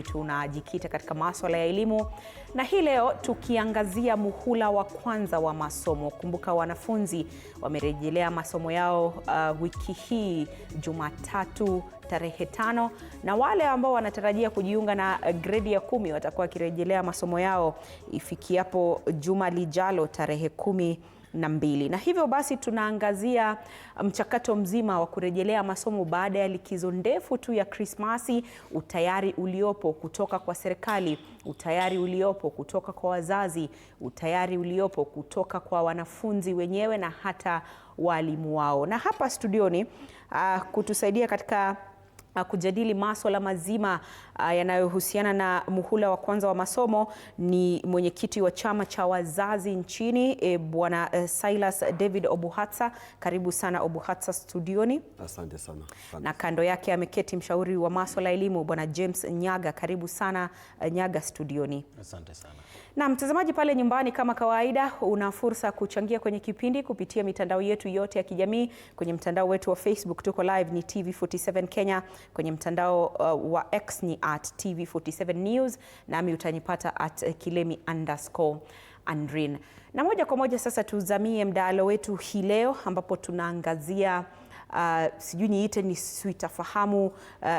Tunajikita katika masuala ya elimu na hii leo tukiangazia muhula wa kwanza wa masomo. Kumbuka wanafunzi wamerejelea masomo yao wiki hii Jumatatu tarehe 5, na wale ambao wanatarajia kujiunga na gredi ya 10 watakuwa kirejelea masomo yao ifikiapo juma lijalo tarehe 12. Na hivyo basi tunaangazia mchakato mzima wa kurejelea masomo baada ya likizo ndefu tu ya Krismasi, utayari uliopo kutoka kwa serikali, utayari uliopo kutoka kwa wazazi, utayari uliopo kutoka kwa wanafunzi wenyewe na hata walimu wao. Na hapa studioni kutusaidia katika kujadili masuala mazima yanayohusiana na muhula wa kwanza wa masomo ni mwenyekiti wa chama cha wazazi nchini Bwana Silas David Obuhatsa. Karibu sana Obuhatsa studioni. Asante sana. Na kando yake ameketi mshauri wa masuala ya elimu Bwana James Nyaga. Karibu sana Nyaga studioni. Asante sana. Na mtazamaji pale nyumbani, kama kawaida una fursa kuchangia kwenye kipindi kupitia mitandao yetu yote ya kijamii. Kwenye mtandao wetu wa Facebook tuko live ni TV47 Kenya, kwenye mtandao wa X ni @TV47 News, nami utanipata @Kilemi_Andrin. Na moja kwa moja sasa tuzamie mdahalo wetu hii leo ambapo tunaangazia sijui niite ni sitafahamu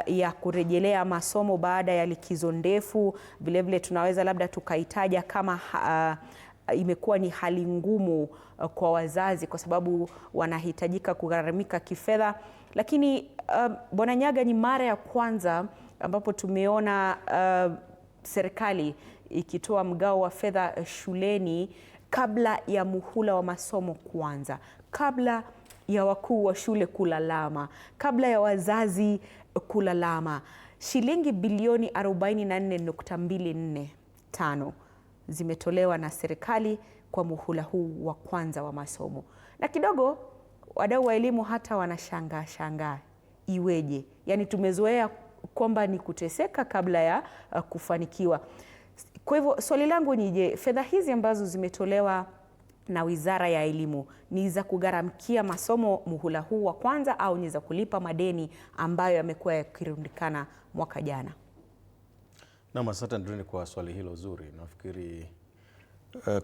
ya kurejelea masomo baada ya likizo ndefu. Vilevile tunaweza labda tukaitaja kama imekuwa ni hali ngumu kwa wazazi kwa sababu wanahitajika kugharamika kifedha. Lakini Bwana Nyaga, ni mara ya kwanza ambapo tumeona serikali ikitoa mgao wa fedha shuleni kabla ya muhula wa masomo kuanza, kabla ya wakuu wa shule kulalama, kabla ya wazazi kulalama. Shilingi bilioni 44.245 zimetolewa na serikali kwa muhula huu wa kwanza wa masomo. Na kidogo wadau wa elimu hata wanashangaa iweje? Yaani tumezoea kwamba ni kuteseka kabla ya kufanikiwa. Kwa hivyo swali langu ni je, fedha hizi ambazo zimetolewa na Wizara ya Elimu ni za kugharamkia masomo muhula huu wa kwanza au ni za kulipa madeni ambayo yamekuwa yakirundikana mwaka jana? Naam, asante Andrini kwa swali hilo zuri. Nafikiri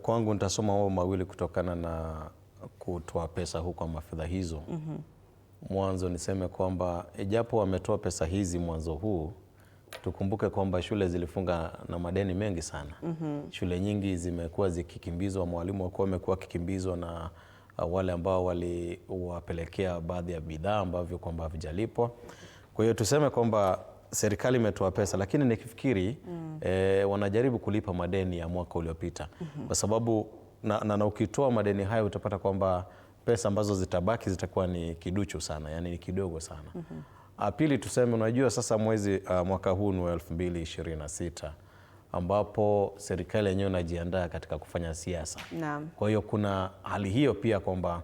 kwangu nitasoma mambo mawili kutokana na kutoa pesa huko kwa mafedha hizo. Mwanzo niseme kwamba ijapo wametoa pesa hizi mwanzo huu, tukumbuke kwamba shule zilifunga na madeni mengi sana. Shule nyingi zimekuwa zikikimbizwa, mwalimu wako wamekuwa kikimbizwa na wale ambao waliwapelekea baadhi ya bidhaa ambavyo kwamba havijalipwa. Kwa hiyo tuseme kwamba serikali imetoa pesa, lakini nikifikiri wanajaribu kulipa madeni ya mwaka uliopita. Kwa sababu na ukitoa madeni hayo utapata kwamba pesa ambazo zitabaki zitakuwa ni kiduchu sana, yani ni kidogo sana. Pili tuseme, unajua sasa mwaka huu ni 2026 ambapo serikali yenyewe inajiandaa katika kufanya siasa. Naam. Kwa hiyo kuna hali hiyo pia kwamba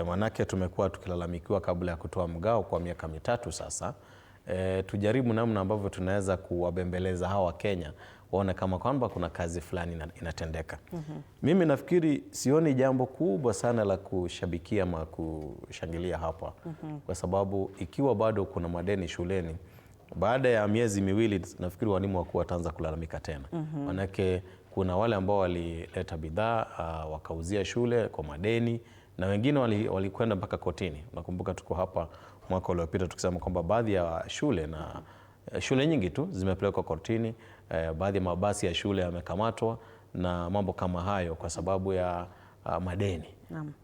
manake tumekuwa tukilalamikiwa kabla ya kutoa mgao kwa miaka mitatu sasa. Tujaribu namna ambavyo tunaweza kuwabembeleza hawa Kenya waone kama kwamba kuna kazi fulani inatendeka. Mimi nafikiri sioni jambo kubwa sana la kushabikia ama kushangilia hapa. Kwa sababu ikiwa bado kuna madeni shuleni, baada ya miezi miwili nafikiri walimu wakuu wataanza kulalamika tena. Manake kuna wale ambao walileta bidhaa wakauzia shule kwa madeni, na wengine walikwenda mpaka kotini. Nakumbuka tuko hapa mwaka uliopita tukisema kwamba baadhi ya shule na shule nyingi tu zimepelekwa kotini, baadhi ya mabasi ya shule yamekamatwa na mambo kama hayo kwa sababu ya madeni.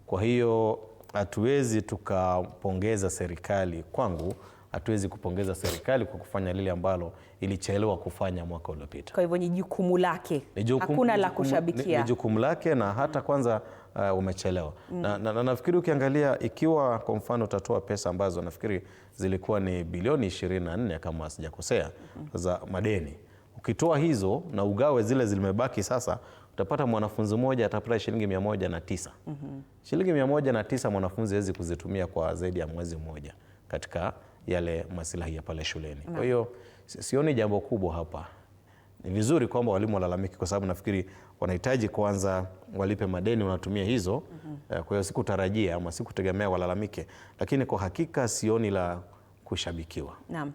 Kwa hiyo hatuwezi tukapongeza serikali, kwangu hatuwezi kupongeza serikali kwa kufanya lile ambalo ilichelewa kufanya mwaka uliopita. Kwa hivyo ni jukumu lake, hakuna la kushabikia. Ni jukumu lake na hata kwanza umechelewa. Na nafikiri ukiangalia ikiwa kwa mfano utatoa pesa ambazo nafikiri zilikuwa ni bilioni 24 kama sijakosea za madeni. Ukitoa hizo na ugawe zile zimebaki sasa, utapata mwanafunzi mmoja atapata shilingi 109. Shilingi 109 mwanafunzi hawezi kuzitumia kwa zaidi ya mwezi mmoja katika yale masilahi ya pale shuleni. Kwa hiyo sioni jambo kubwa hapa. Ni vizuri kwamba walimu walalamiki kwa sababu nafikiri wanahitaji kwanza walipe madeni wanatumia hizo. Kwa hiyo sikutarajia ama sikutegemea walalamike, lakini kwa hakika sioni la kushabikiwa. Naam.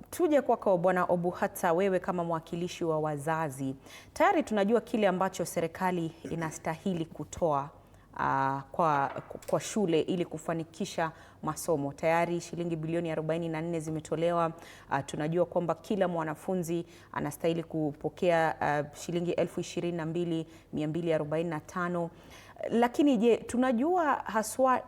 Tuje kwako Bwana Obuhata, wewe kama mwakilishi wa wazazi, tayari tunajua kile ambacho serikali inastahili kutoa kwa shule ili kufanikisha masomo. Tayari shilingi bilioni 44 zimetolewa. Tunajua kwamba kila mwanafunzi anastahili kupokea shilingi 22,245. Lakini je, tunajua haswa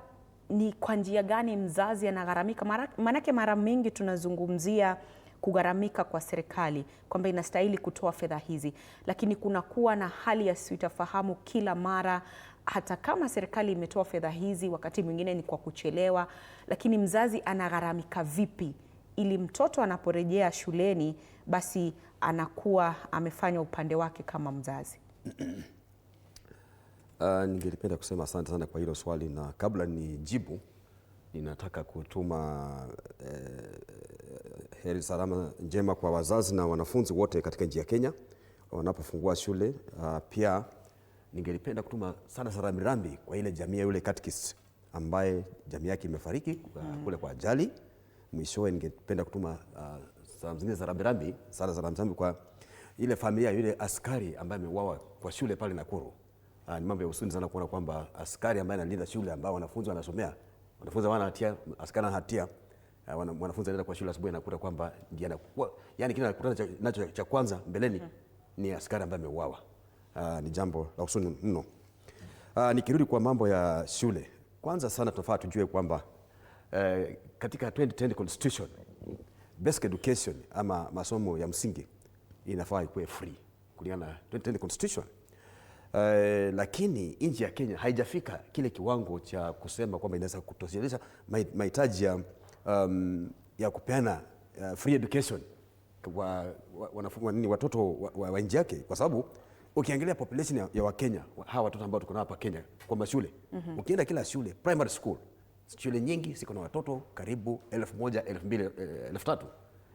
ni kwa njia gani mzazi anagharamika? Maanake mara mingi tunazungumzia kugharamika kwa serikali kwamba inastahili kutoa fedha hizi, lakini kunakuwa na hali ya sitofahamu kila mara. Hata kama serikali imetoa fedha hizi, wakati mwingine ni kwa kuchelewa, lakini mzazi anagharamika vipi ili mtoto anaporejea shuleni basi anakuwa amefanya upande wake kama mzazi? Ningelipenda kusema asante sana kwa hilo swali, na kabla nijibu ninataka kutuma heri salama njema kwa wazazi na wanafunzi wote katika nchi ya Kenya wanapofungua shule. Pia ningelipenda kutuma sana rambirambi kwa ile jamii ya yule catechist ambaye jamii yake imefariki kule kwa ajali. Mwishowe ningependa kutuma salamu zingine za rambirambi, sana za rambirambi kwa ile familia yule askari ambaye ameuawa kwa shule pale Nakuru. Ni mambo ya huzuni sana kuona kwamba askari ambaye analinda shule ambao wanafunzi wanasomea, wanafunzi hawana hatia, askari ana hatia, wanafunzi anaenda kwa shule asubuhi anakuta kwamba ndiye anakuwa, yani kile anakutana nacho cha kwanza mbeleni ni askari ambaye ameuawa. Ni jambo la huzuni mno. Nikirudi kwa mambo ya shule, kwanza sana tunafaa tujue kwamba katika 2010 constitution basic education ama masomo ya msingi inafaa ikuwe free kulingana na 2010 constitution. Lakini nchi ya Kenya haijafika kile kiwango cha kusema kwamba inaweza kutosheleza mahitaji ya kupeana free education kwa watoto wa nchi yake, kwa sababu ukiangalia population ya Wakenya, hawa watoto ambao tuko nao hapa Kenya kwa mashule, ukienda kila shule primary school, shule nyingi ziko na watoto karibu 1,000, 2,000, 3,000,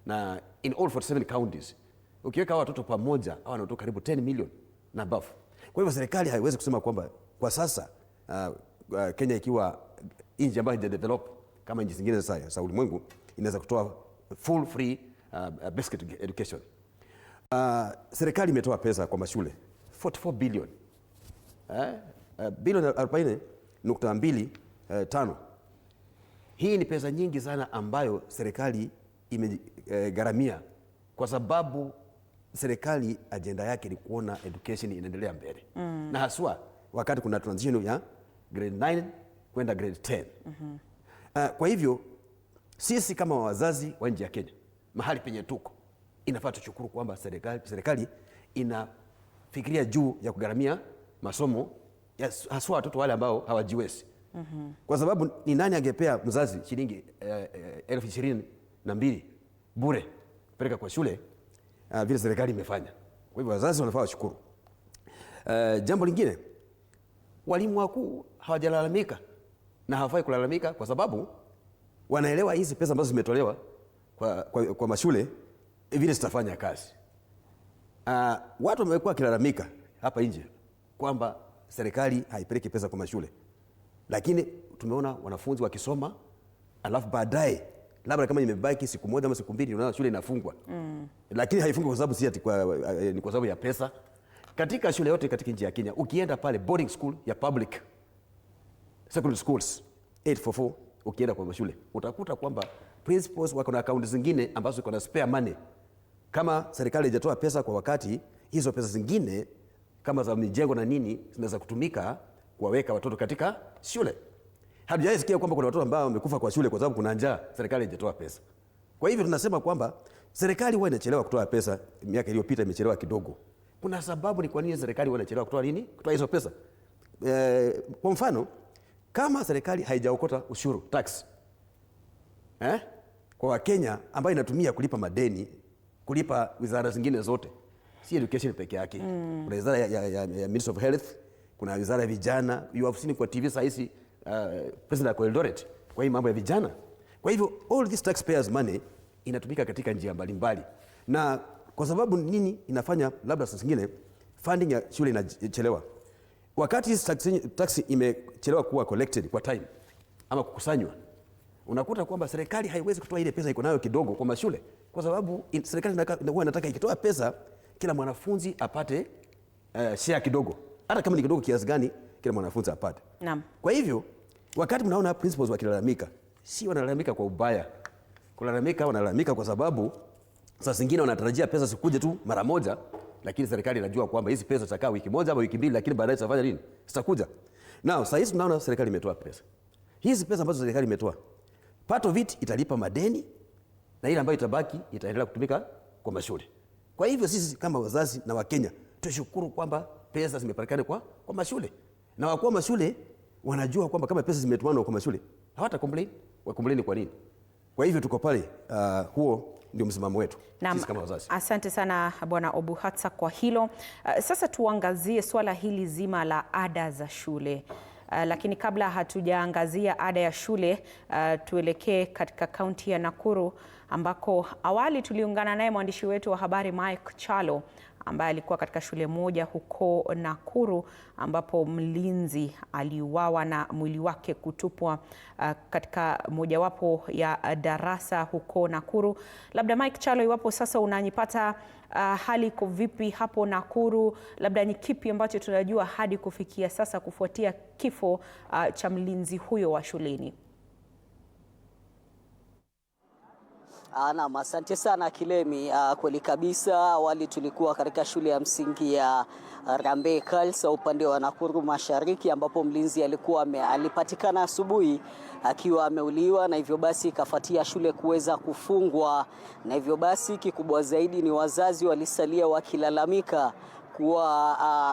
na in all 47 counties ukiweka hawa watoto pamoja hawa watoto karibu 10 million na above. Kwa hivyo serikali haiwezi kusema kwamba kwa sasa Kenya ikiwa nchi ambayo haijadevelop kama nchi zingine za ulimwengu inaweza kutoa full free basic education. Serikali imetoa pesa kwa mashule 44 billion, bilioni 40.25. Hii ni pesa nyingi sana ambayo serikali imegharamia, kwa sababu serikali ajenda yake ni kuona education inaendelea mbele, na haswa wakati kuna transition ya grade 9 kwenda grade 10. Kwa hivyo sisi kama wazazi wa nchi ya Kenya, mahali penye tuko, inafaa tushukuru kwamba serikali inafikiria juu ya kugharamia masomo ya haswa watoto wale ambao hawajiwezi. Kwa sababu ni nani angepea mzazi shilingi 22,000 bure kupeleka kwa shule vile serikali imefanya? Kwa hivyo wazazi wanafaa washukuru. Jambo lingine, walimu wakuu hawajalalamika na hawafai kulalamika, kwa sababu wanaelewa hizi pesa ambazo zimetolewa kwa mashule vile zitafanya kazi. Watu wamekuwa wakilalamika hapa nje kwamba serikali haipeleki pesa kwa mashule, lakini tumeona wanafunzi wakisoma alafu baadaye labda kama imebaki siku moja ama siku mbili unaona shule inafungwa. Lakini haifungwi kwa sababu si ati ni kwa sababu ya pesa. Katika shule yote katika nchi ya Kenya, ukienda pale boarding school ya public secondary schools 844, ukienda kwa mashule utakuta kwamba principals wako na account zingine ambazo ziko na spare money. Kama serikali haijatoa pesa kwa wakati, hizo pesa zingine kama za mijengo na nini zinaweza kutumika kuwaweka watoto katika shule. Hatujasikia kwamba kuna watoto ambao wamekufa kwa shule kwa sababu kuna njaa, serikali haijatoa pesa. Kwa hivyo tunasema kwamba serikali huwa inachelewa kutoa pesa. Miaka iliyopita imechelewa kidogo. Kuna sababu ni kwa nini serikali huwa inachelewa kutoa nini? Kutoa hizo pesa. Kwa mfano, kama serikali haijaokota ushuru tax kwa Wakenya ambayo inatumia kulipa madeni, kulipa wizara zingine zote, si education peke yake. Kuna wizara ya Ministry of Health, kuna wizara ya vijana. You have seen kwa TV sahizi President ako Eldoret kwa hii mambo ya vijana. Kwa hivyo all this taxpayers money inatumika katika njia mbalimbali, na kwa sababu nini inafanya labda saa zingine funding ya shule inachelewa. Wakati tax imechelewa kuwa collected kwa time ama kukusanywa, unakuta kwamba serikali haiwezi kutoa ile pesa iko nayo kidogo kwa mashule. kwa sababu serikali huwa inataka ikitoa pesa kila mwanafunzi apate share kidogo, hata kama ni kidogo kiasi gani, kila mwanafunzi apate. Naam. Kwa hivyo wakati mnaona principals wakilalamika, si wanalalamika kwa ubaya. Wanalalamika kwa sababu saa zingine wanatarajia pesa sikuje tu mara moja, lakini serikali inajua kwamba hizi pesa zitakaa wiki moja au wiki mbili, lakini baadaye zitafanya nini? Zitakuja. Now sasa hizi tunaona serikali imetoa pesa. Hizi pesa ambazo serikali imetoa, part of it italipa madeni na ile ambayo itabaki itaendelea kutumika kwa mashule. Kwa hivyo sisi kama wazazi na Wakenya tushukuru kwamba pesa zimepatikana kwa mashule. Na wakuu wa mashule wanajua kwamba kama pesa zimetumanwa kwa mashule, hawata complain. Wa complain kwa nini? Kwa hivyo tuko pale, huo ndio msimamo wetu sisi kama wazazi. Asante sana Bwana Obuhatsa kwa hilo. Sasa tuangazie swala hili zima la ada za shule. Lakini kabla hatujaangazia ada ya shule, tuelekee katika kaunti ya Nakuru ambako awali tuliungana naye mwandishi wetu wa habari Mike Chalo ambaye alikuwa katika shule moja huko Nakuru ambapo mlinzi aliuawa na mwili wake kutupwa katika mojawapo ya darasa huko Nakuru. Labda Mike Chalo, iwapo sasa unanipata, hali iko vipi hapo Nakuru? Labda ni kipi ambacho tunajua hadi kufikia sasa kufuatia kifo cha mlinzi huyo wa shuleni? Naam, asante sana Kilemi. Kweli kabisa, awali tulikuwa katika shule ya msingi ya Rambe Girls upande wa Nakuru Mashariki ambapo mlinzi alipatikana asubuhi akiwa ameuliwa, na hivyo basi ikafuatia shule kuweza kufungwa, na hivyo basi kikubwa zaidi ni wazazi walisalia wakilalamika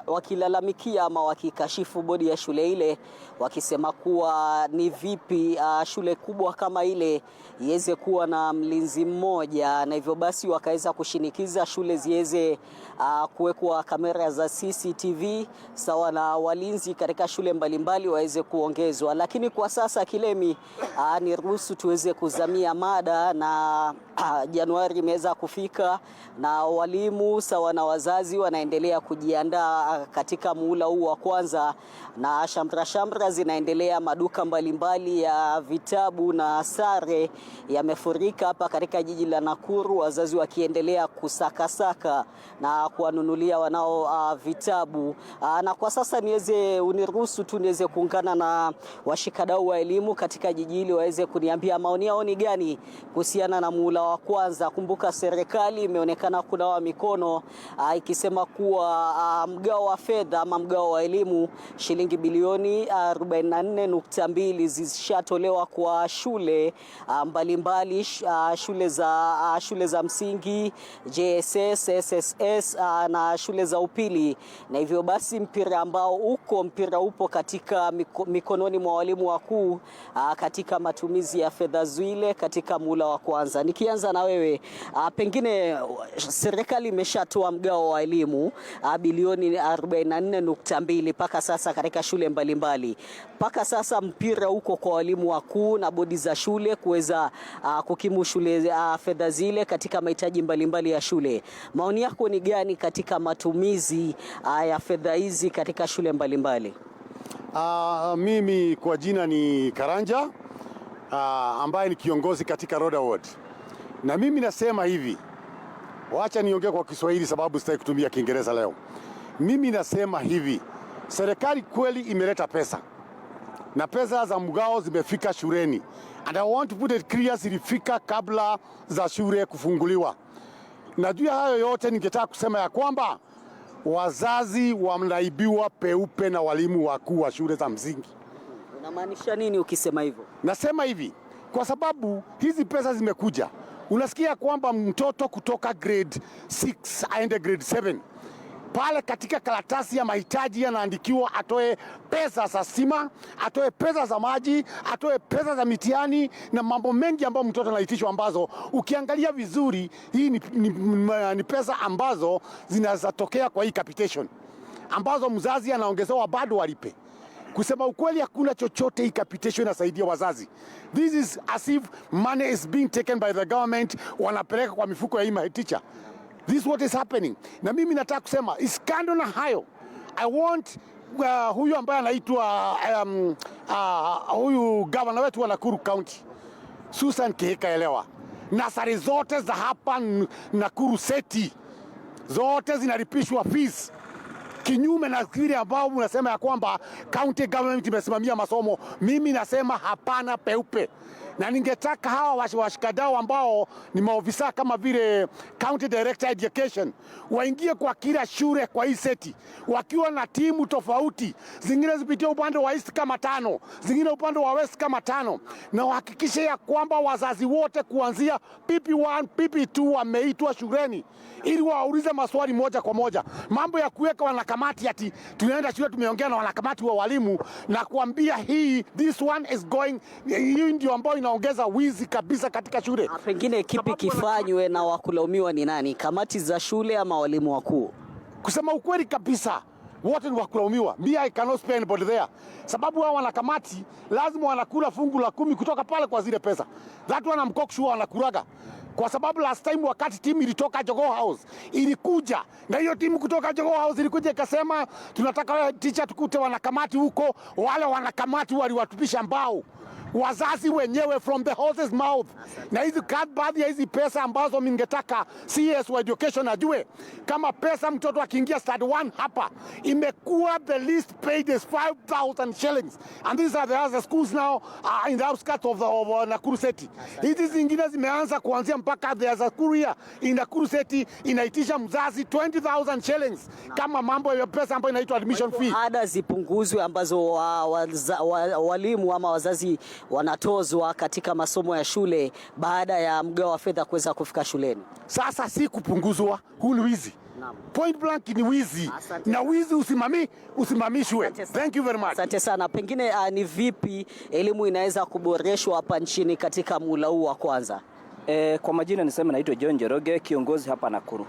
wakilalamikia ama wakikashifu bodi ya shule ile, wakisema kuwa ni vipi shule kubwa kama ile iweze kuwa na mlinzi mmoja, na hivyo basi wakaweza kushinikiza shule ziweze kuwekwa kamera za CCTV sawa na walinzi katika shule mbalimbali waweze kuongezwa. Lakini kwa sasa Kilemi, ni ruhusu tuweze kuzamia mada, na Januari imeweza kufika na walimu sawa na wazazi wanaendelea kujiandaa katika muhula huu wa kwanza, na shamra zinaendelea. Maduka mbalimbali ya vitabu na sare yamefurika hapa katika jiji la Nakuru, wazazi wakiendelea kusakasaka na kuwanunulia wanao vitabu. Na kwa sasa uniruhusu tu niweze kuungana na washikadau wa elimu katika jiji hili waweze kuniambia maoni yao ni gani kuhusiana na muhula wa kwanza. Kumbuka serikali imeonekana kunawa mikono ikisema kuwa mgao wa fedha ama mgao wa elimu shilingi bilioni 44.2 zishatolewa kwa shule mbalimbali, shule za msingi, JSS, SSS na shule za upili, na hivyo basi mpira upo katika mikononi mwa walimu wakuu katika matumizi ya fedha zile katika muhula wa kwanza. Nikianza na wewe, pengine serikali imeshatoa mgao wa elimu bilioni 44.2 paka sasa katika shule mbalimbali. Paka sasa mpira uko kwa walimu wakuu na bodi za shule kuweza kukimu shule fedha zile katika mahitaji mbalimbali ya shule. Maoni yako ni gani katika matumizi ya fedha hizi katika shule mbalimbali? Mimi kwa jina ni Karanja, ambaye ni kiongozi katika Roda Ward. Na mimi nasema hivi, wacha niongee kwa Kiswahili sababu sitaki kutumia Kiingereza leo. Mimi nasema hivi, serikali kweli imeleta pesa, na pesa za mgao zimefika shuleni, and I want to put it clear, zilifika kabla za shule kufunguliwa. Na juu ya hayo yote ningetaka kusema ya kwamba wazazi wanaibiwa peupe na walimu wakuu wa shule za msingi. Unamaanisha nini ukisema hivyo? Nasema hivi kwa sababu hizi pesa zimekuja, unasikia kwamba mtoto kutoka grade 6 aende grade 7, pale katika karatasi ya mahitaji anaandikiwa atoe pesa za stima, atoe pesa za maji, atoe pesa za mitihani na mambo mengi ambayo mtoto anaitishwa, ambazo ukiangalia vizuri hii ni pesa ambazo zinazotokea kwa hii capitation, ambazo mzazi anaongezewa bado walipe. Kusema ukweli, hakuna chochote hii capitation inasaidia wazazi. This is as if money is being taken by the government, wanapeleka kwa mifuko ya hii teacher. This is what is happening. Na mimi nataka kusema iskando na hayo, I want huyu ambaye anaitwa huyu governor wetu wa Nakuru County, Susan Kihika Elewa, Nasari zote za hapa Nakuru City zote zinalipishwa fees, kinyume na kile ambao unasema ya kwamba county government imesimamia masomo. Mimi nasema hapana peupe, na ningetaka hawa washikadau ambao ni maofisa kama vile county director education waingie kwa kila shule kwa hii seti wakiwa na timu tofauti, zingine zipitie upande wa east kama 5, zingine upande wa west kama 5, na wahakikishe ya kwamba wazazi wote kuanzia PP1 PP2 wameitwa shuleni ili waulize maswali moja kwa moja. Mambo ya kuweka wanakamati ati tunaenda shule tumeongea na wanakamati wa walimu na kuambia this one is going, hii ndio ambayo inaongeza wizi kabisa katika shule. Pengine kipi kifanywe na wakulaumiwa ni nani? Kamati za shule ama walimu wakuu? Kusema ukweli kabisa, wote ni wakulaumiwa. I cannot spend anybody there. Sababu hao wanakamati lazima wanakula fungu la 10 kutoka pale kwa zile pesa. That one I'm cock sure wanakuraga. Kwa sababu last time wakati timu ilitoka Jogoo House ilikuja, na hiyo timu kutoka Jogoo House ilikuja ikasema tunataka teacher tukute wanakamati huko, wale wanakamati waliwatupisha mbao wazazi wenyewe from the horse's mouth. Na hizi baadhi ya hizi pesa ambazo ningetaka CS wa education ajue, kama pesa mtoto akiingia standard 1 hapa imekuwa the least paid is 5,000 shillings, and these are the other schools now in the outskirts of Nakuru City. Hizi zingine zimeanza kuanzia mpaka the other school here in Nakuru City inaitisha mzazi 20,000 shillings kama mambo ya pesa ambayo inaitwa admission fee. Ada zipunguzwe ambazo walimu ama wazazi wanatozwa katika masomo ya shule baada ya mgao wa fedha kuweza kufika shuleni. Sasa si kupunguzwa, huu ni wizi. Point blank ni wizi. Na wizi usimamishwe. Thank you very much. Asante sana. Pengine ni vipi elimu inaweza kuboreshwa hapa nchini katika muhula huu wa kwanza? Kwa majina niseme naitwa John Njoroge, kiongozi hapa Nakuru.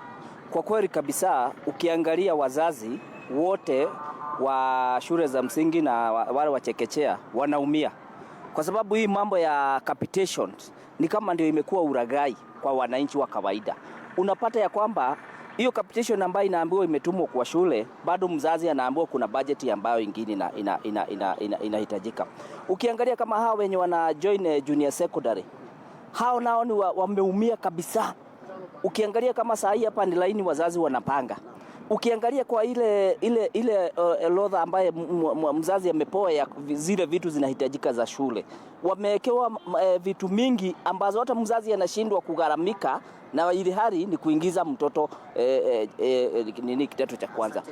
Kwa kweli kabisa, ukiangalia wazazi wote wa shule za msingi na wale wa chekechea wanaumia. Kwa sababu hii mambo ya capitation ni kama ndio imekuwa uragai kwa wananchi wa kawaida. Unapata ya kwamba hiyo capitation ambayo inaambiwa imetumwa kwa shule, bado mzazi anaambiwa kuna budget ambayo ingine inahitajika. Ukiangalia kama hao wenye wana join junior secondary, hao nao ni wameumia kabisa. Ukiangalia kama saa hii hapa ni laini wazazi wanapanga. Ukiangalia kwa ile orodha ambaye mzazi amepewa ya zile vitu zinahitajika za shule, wamewekewa vitu mingi ambazo hata mzazi anashindwa kugharamika, na ile hali ni kuingiza mtoto kidato cha kwanza.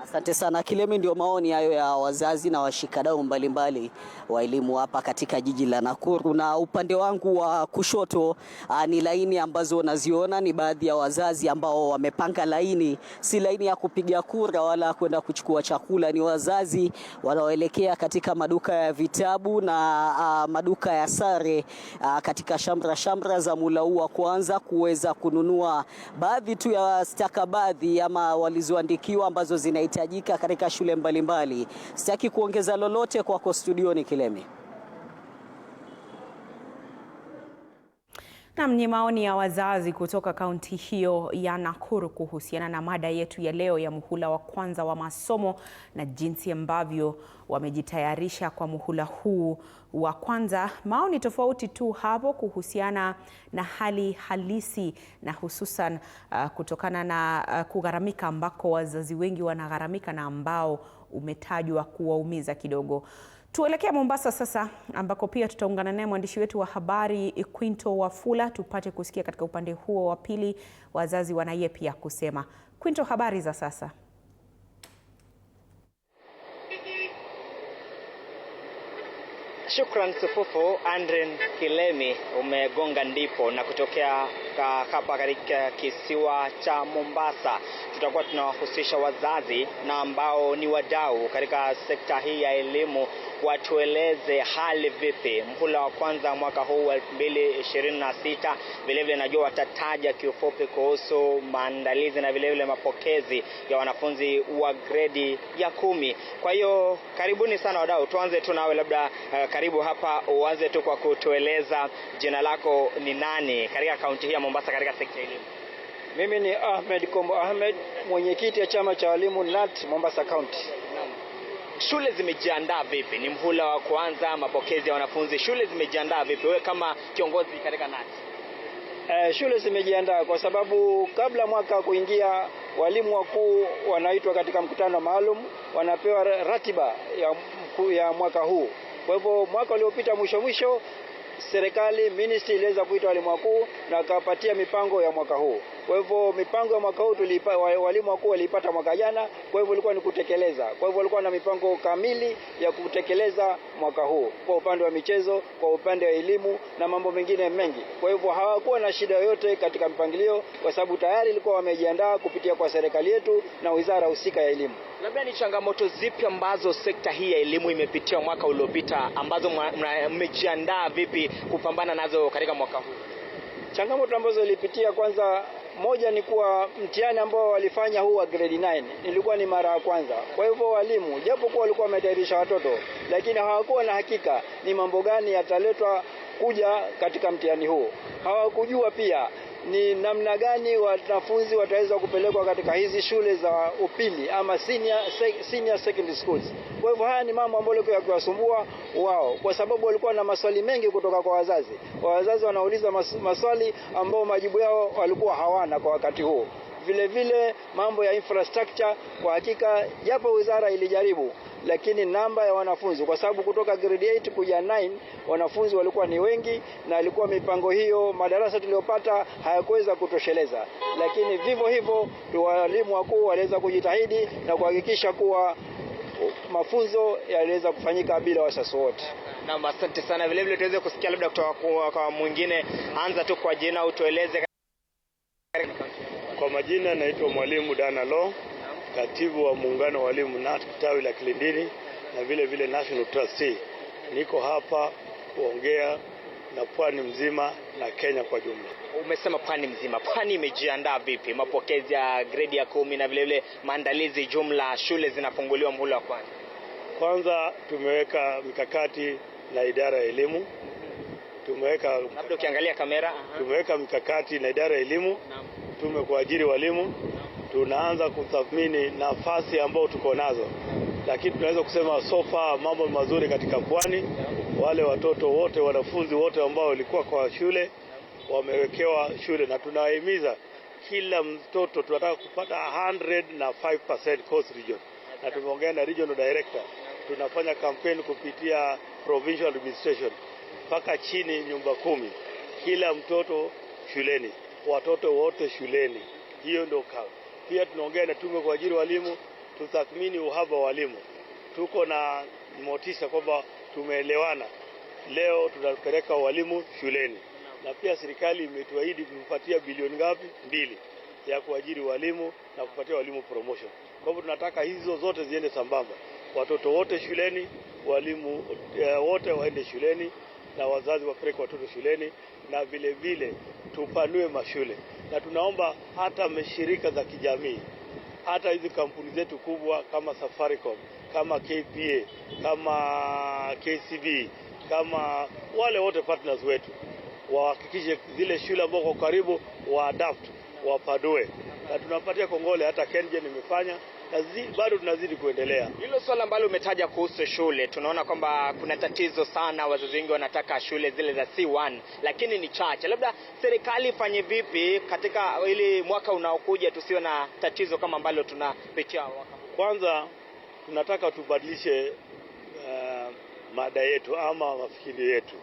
Asante sana Kilemi. Ndio maoni hayo ya wazazi na washikadau mbalimbali wa elimu hapa katika jiji la Nakuru. Na upande wangu wa kushoto ni laini ambazo unaziona ni baadhi ya wazazi ambao wamepanga laini, si laini ya kupiga kura wala kwenda kuchukua chakula. Ni wazazi wanaoelekea katika maduka ya vitabu na maduka ya sare katika shamra za muhula huu wa kwanza kuweza kununua baadhi tu ya stakabadhi ama walizoandikiwa ambazo zinahitajika katika shule mbalimbali. Sitaki kuongeza lolote kwako studioni Kilemi. Naam, ni maoni ya wazazi kutoka kaunti hiyo ya Nakuru kuhusiana na mada yetu ya leo ya muhula wa kwanza wa masomo na jinsi ambavyo wamejitayarisha kwa muhula huu wa kwanza. Maoni tofauti tu hapo kuhusiana na hali halisi na hususan kutokana na kugharamika ambako wazazi wengi wanagharamika na ambao umetajwa kuwaumiza kidogo. Tuelekea Mombasa sasa, ambako pia tutaungana naye mwandishi wetu wa habari Quinto Wafula tupate kusikia katika upande huo wa pili wazazi wanaye pia kusema. Quinto, habari za sasa? Shukran Sufufu. Andren Kilemi, umegonga ndipo, na kutokea hapa katika kisiwa cha Mombasa tutakuwa tunawahusisha wazazi na ambao ni wadau katika sekta hii ya elimu, watueleze hali vipi mhula wa kwanza mwaka huu wa 2026. Vilevile najua watataja kiufupi kuhusu maandalizi na vilevile mapokezi ya wanafunzi wa gredi ya 10. Kwa hiyo karibuni sana wadau. Tuanze tu nawe, labda karibu hapa, uanze tu kwa kutueleza jina lako ni nani katika kaunti hii ya Mombasa katika sekta ya elimu. Mimi ni Ahmed Kombo Ahmed, mwenyekiti ya chama cha walimu NAT Mombasa County. Shule zimejiandaa vipi? Ni mhula wa kwanza, mapokezi ya wanafunzi, shule zimejiandaa vipi wewe kama kiongozi katika NAT? Shule zimejiandaa kwa sababu kabla mwaka kuingia, walimu wakuu wanaitwa katika mkutano maalum, wanapewa ratiba ya mwaka huu. Kwa hivyo mwaka uliopita mwisho serikali ministry iliweza kuita walimu wakuu na akapatia mipango ya mwaka huu. Kwa hivyo mipango ya mwaka huu walimu wakuu walipata mwaka jana, kwa hivyo ilikuwa ni kutekeleza. Kwa hivyo walikuwa na mipango kamili ya kutekeleza mwaka huu kwa upande wa michezo, kwa upande wa elimu na mambo mengine mengi. Kwa hivyo hawakuwa na shida yoyote katika mpangilio kwa sababu tayari ilikuwa wamejiandaa kupitia kwa serikali yetu na wizara husika ya elimu. Labda ni changamoto zipi ambazo sekta hii ya elimu imepitia mwaka uliopita ambazo mmejiandaa vipi kupambana nazo katika mwaka huu? Changamoto ambazo ilipitia, kwanza moja ni kuwa mtihani ambao walifanya huu wa grade 9 ilikuwa ni mara ya kwanza. Kwa hivyo walimu japo kwa walikuwa wametayarisha watoto, lakini hawakuwa na hakika ni mambo gani yataletwa kuja katika mtihani huu. Hawakujua pia ni namna gani wanafunzi wataweza kupelekwa katika hizi shule za upili ama senior secondary schools. Kwa hivyo haya ni mambo ambayo yalikuwa yakiwasumbua wao, kwa sababu walikuwa na maswali mengi kutoka kwa wazazi. Wazazi wanauliza maswali ambao majibu yao walikuwa hawana kwa wakati huo. Vile vile mambo ya infrastructure, kwa hakika japo wizara ilijaribu, lakini namba ya wanafunzi, kwa sababu kutoka grade 8 kuja 9 wanafunzi walikuwa ni wengi, na ilikuwa mipango hiyo madarasa tuliyopata hayakuweza kutosheleza. Lakini vivyo hivyo walimu wakuu waliweza kujitahidi na kuhakikisha kuwa mafunzo yaliweza kufanyika bila wasiwasi wote. Na asante sana. Vile vile tuweze kusikia labda kutoka kwa mwingine. Anza tu kwa jina, utueleze. Kwa majina naitwa Mwalimu Dana Lo, katibu wa muungano wa walimu NAT tawi la Kilindini na vile vile National Trustee. Niko hapa kuongea na pwani mzima na Kenya kwa jumla. Umesema pwani mzima. Pwani imejiandaa vipi? Mapokezi ya grade ya 10 na vile vile maandalizi jumla, shule zinafunguliwa muhula wa kwanza. Kwanza tumeweka mikakati na idara ya elimu. Labda ukiangalia kamera. Tumeweka mikakati na idara ya elimu. Tumekuajiri walimu. Tunaanza kutathmini nafasi ambazo tuko nazo. Lakini tunaweza kusema so far mambo mazuri katika pwani. Wale watoto wote, wanafunzi wote ambao walikuwa kwa shule wamewekewa shule, na tunahimiza kila mtoto tunataka kupata 105% coast region. Na tumeongea na regional director, tunafanya campaign kupitia provincial administration mpaka chini nyumba 10, kila mtoto shuleni, watoto wote shuleni. Hiyo ndio kazi. Pia tunaongea na tume kwa ajili walimu, tutathmini uhaba wa walimu. Tuko na motisha kwamba tumeelewana. Leo tunapeleka walimu shuleni. Na pia serikali imetuahidi kumpatia bilioni ngapi? 2 ya kuajiri walimu na kupatia walimu promotion. Kwa hivyo tunataka hizo zote ziende sambamba. Watoto wote shuleni, walimu wote waende shuleni, na wazazi wapeleke watoto shuleni, na vile vile tupanue mashule. Na tunaomba hata mashirika za kijamii, hata hizi kampuni zetu kubwa kama Safaricom, kama KPA, kama KCB, kama wale wote partners wetu, wahakikishe zile shule ambazo kwa karibu waadapt, wapadue. Na tunapatia kongole, hata KenGen imefanya, na bado tunazidi kuendelea. Hilo swala ambalo umetaja kuhusu shule, tunaona kwamba kuna tatizo sana, wazazi wengi wanataka shule zile za C1 lakini ni chache. Labda serikali ifanye vipi katika ili mwaka unaokuja tusiwe na tatizo kama ambalo tunapitia mwaka huu? Kwanza tunataka tubadilishe mada yetu ama mafikiri yetu.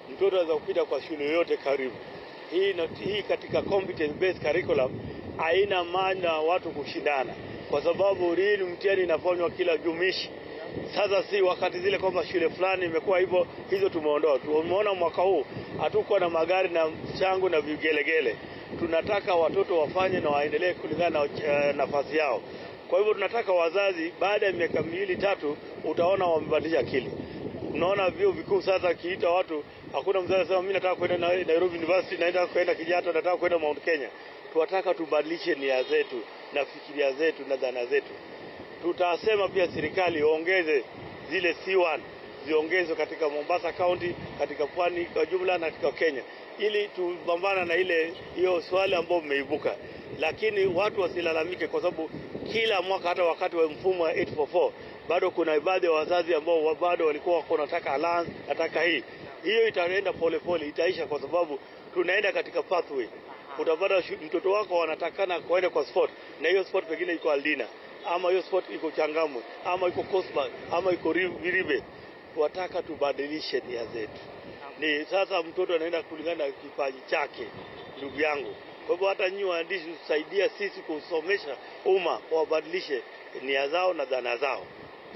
Mtoto anaweza kupita kwa shule yote karibu. Hii katika competence based curriculum haina maana watu kushindana, kwa sababu hii mtihani inafanywa kila jumishi. Sasa si wakati zile kwamba shule fulani imekuwa hivyo, hizo tumeondoa. Tumeona mwaka huu hatuko na magari na mchango na vigelegele. Tunataka watoto wafanye na waendelee kulingana na nafasi yao. Kwa hivyo tunataka wazazi, baada ya miaka 2-3 utaona wamebadilisha akili. Unaona vyuo vikuu sasa kiita watu, hakuna mzazi anasema mimi nataka kwenda Nairobi University, naenda kwenda Kenyatta, nataka kwenda Mount Kenya. Tunataka tubadilishe nia zetu na fikiria zetu na dhana zetu. Tutasema pia serikali ongeze zile C1, ziongezwe katika Mombasa County, katika pwani kwa jumla na katika Kenya, ili tupambana na hiyo swali ambao mmeibuka. Lakini watu wasilalamike, kwa sababu kila mwaka, hata wakati wa mfumo wa 844, bado kuna baadhi ya wazazi ambao bado walikuwa wanataka allowance, nataka hii. Hiyo itaenda pole pole, itaisha, kwa sababu tunaenda katika pathway. Utapata mtoto wako anatakana kuenda kwa sport, na hiyo sport pengine iko Aldina, ama hiyo sport iko Changamwe, ama iko Cosma, ama iko Viribe. Wataka tubadilishe nia zetu. Ni sasa mtoto anaenda kulingana na kipaji chake, ndugu yangu. Kwa hivyo hata nyinyi waandishi tusaidia sisi kusomesha umma wabadilishe nia zao na dhana zao.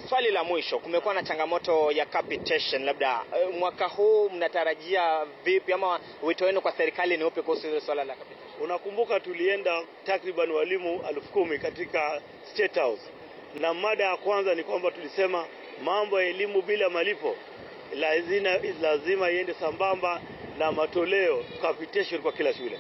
Swali la mwisho, kumekuwa na changamoto ya capitation, labda mwaka huu mnatarajia vipi, ama wito wenu kwa serikali ni upi kuhusu hilo swala la capitation? Unakumbuka tulienda takriban walimu 10,000 katika State House, na mada ya kwanza ni kwamba tulisema mambo ya elimu bila malipo lazima iende sambamba na matoleo capitation kwa kila shule,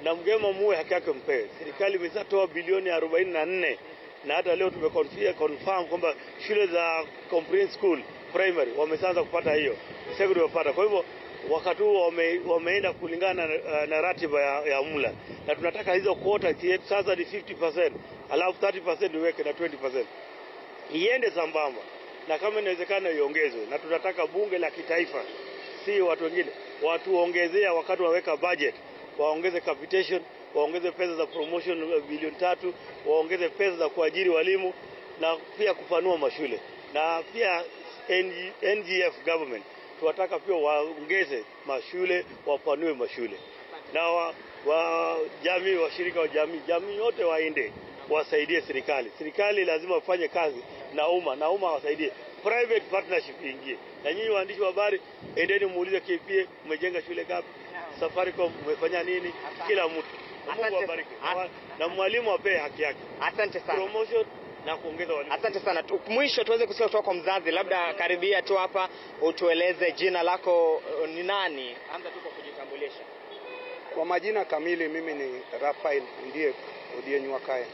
na mgema muwe haki yake mpewe. Serikali imeshatoa bilioni 44, na hata leo tumeconfirm kwamba shule za comprehensive school primary wameanza kupata hiyo, secondary wapata. Kwa hivyo wakati huo wameenda kulingana na ratiba ya mula, na tunataka hizo quota sasa ni 50%, alafu 30% iweke na 20% iende sambamba, na kama inawezekana iongezwe. Na tunataka bunge la kitaifa, si watu wengine, watuongezea wakati waweka budget, waongeze capitation, waongeze pesa za promotion bilioni 3, waongeze pesa za kuajiri walimu na pia kupanua mashule. Na pia NGF government tunataka pia waongeze mashule, wapanue mashule. Na jamii, washirika wa jamii yote waende wasaidie serikali. Serikali lazima wafanye kazi na umma, na umma wasaidie. Private partnership ingie. Na nyinyi waandishi wa habari, endeni muulize KPA umejenga shule ngapi? Safaricom umefanya nini? Kila mtu. Mungu awabariki. Na mwalimu ape haki yake. Asante sana. Promotion na kuongeza walimu. Asante sana. Mwisho tuweze kusikia kutoka kwa mzazi, labda karibia tu hapa utueleze jina lako ni nani? Anza tu kwa kujitambulisha. Kwa majina kamili mimi ni Rafael ndiye Odienyu Wakaya.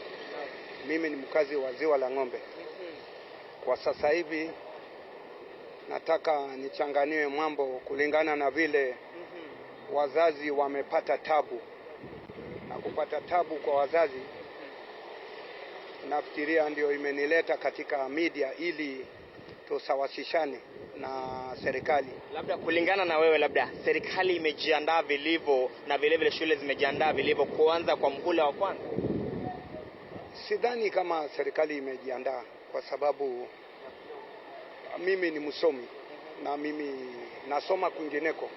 Mimi ni mkazi wa Ziwa la Ng'ombe. Kwa sasa hivi nataka nichanganiwe mambo kulingana na vile wazazi wamepata tabu. Na kupata tabu kwa wazazi nafikiria ndio imenileta katika media ili tusawasishane na serikali. Labda kulingana na wewe, labda serikali imejiandaa vilivyo na vile vile shule zimejiandaa vilivyo kuanza kwa mhula wa kwanza? Sidhani kama serikali imejiandaa, kwa sababu mimi ni msomi na mimi nasoma kwingineko.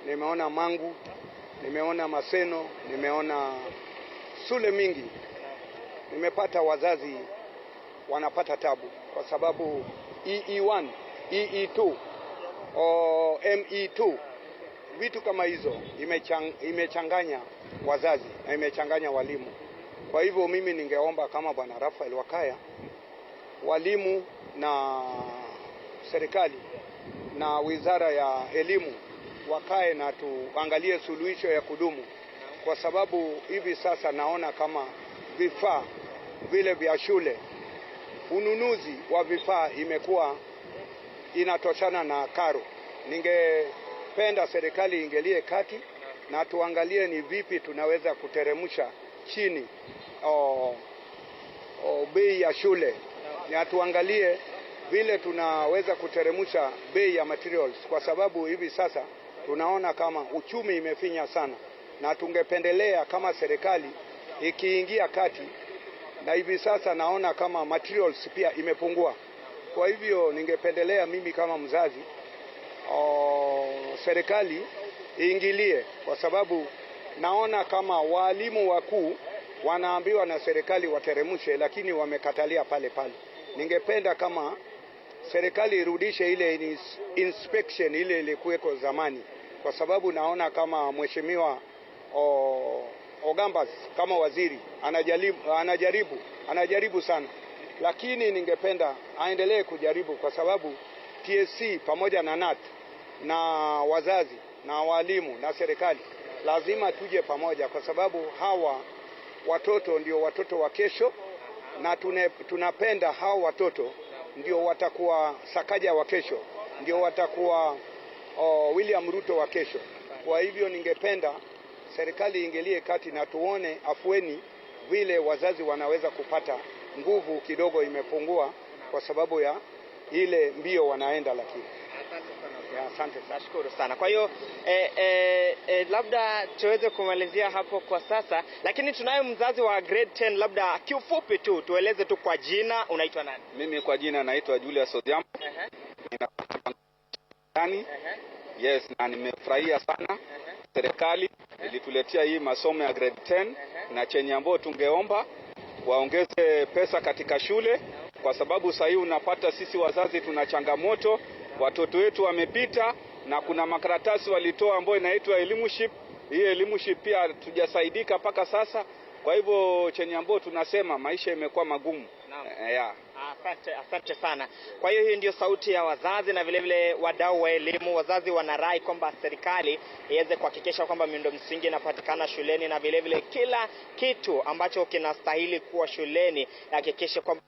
Nimeona Mangu, nimeona Maseno, nimeona shule mingi. Nimepata wazazi wanapata tabu kwa sababu EE1, EE2 o ME2, vitu kama hizo imechanganya wazazi na imechanganya walimu. Kwa hivyo mimi ningeomba kama Bwana Rafael Wakaya, walimu na serikali na wizara ya elimu wakae na tuangalie suluhisho ya kudumu, kwa sababu hivi sasa naona kama vifaa vile vya shule, ununuzi wa vifaa imekuwa inatoshana na karo. Ningependa serikali ingelie kati na tuangalie ni vipi tunaweza kuteremsha chini bei ya shule, na tuangalie vile tunaweza kuteremsha bei ya materials, kwa sababu hivi sasa tunaona kama uchumi imefinya sana, na tungependelea kama serikali ikiingia kati, na hivi sasa naona kama materials pia imepungua. Kwa hivyo ningependelea mimi kama mzazi serikali iingilie, kwa sababu naona kama walimu wakuu wanaambiwa na serikali wateremshe, lakini wamekatalia pale pale. Ningependa kama serikali irudishe ile inspection ile ilikuweko zamani, kwa sababu naona kama mheshimiwa Ogambas kama waziri anajaribu sana, lakini ningependa aendelee kujaribu, kwa sababu TSC pamoja na NAT na wazazi na walimu na serikali lazima tuje pamoja, kwa sababu hawa watoto ndio watoto wa kesho, na tunapenda hawa watoto ndio watakuwa Sakaja wa kesho, ndio watakuwa William Ruto wa kesho. Kwa hivyo ningependa serikali ingelie kati na tuone afueni vile wazazi wanaweza kupata nguvu kidogo imepungua kwa sababu ya ile mbio wanaenda. Lakini asante sana. Asante sana. Nashukuru sana. Kwa hiyo labda tuweze kumalizia hapo kwa sasa, lakini tunaye mzazi wa grade 10, labda kiufupi tu tueleze tu kwa jina, unaitwa nani? Mimi kwa jina naitwa Julius Odhiambo. Yes, na nimefurahia sana serikali ilituletea hii masomo ya grade 10 na chenye ambao tungeomba waongeze pesa katika shule, kwa sababu sasa hivi unapata sisi wazazi tuna changamoto, watoto wetu wamepita na kuna makaratasi walitoa ambayo inaitwa elimuship. Hii elimuship pia tujasaidika mpaka sasa. Kwa hivyo chenye ambao tunasema maisha imekuwa magumu. Yeah. Asante sana. Kwa hiyo hii ndio sauti ya wazazi na vile vile wadau wa elimu. Wazazi wanarai kwamba serikali iweze kuhakikisha kwamba miundo msingi inapatikana shuleni na vile vile kila kitu ambacho kinastahili kuwa shuleni hakikisha kwamba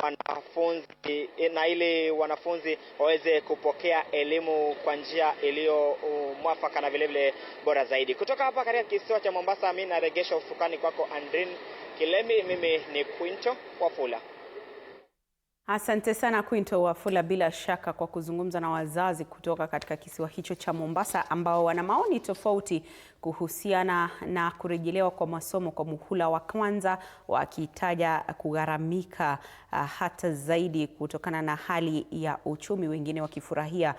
wanafunzi na ili wanafunzi waweze kupokea elimu kwa njia iliyo mwafaka na vile vile bora zaidi. Kutoka hapa katika kisiwa cha Mombasa, mimi naregesha usukani kwako Andrin Kilemi. Mimi ni Quinto Wafula. Asante sana Quinto Wafula, bila shaka kwa kuzungumza na wazazi kutoka katika kisiwa hicho cha Mombasa ambao wana maoni tofauti kuhusiana na kurejelewa kwa masomo kwa muhula wa kwanza, wakitaja kugharamika hata zaidi kutokana na hali ya uchumi, wengine wakifurahia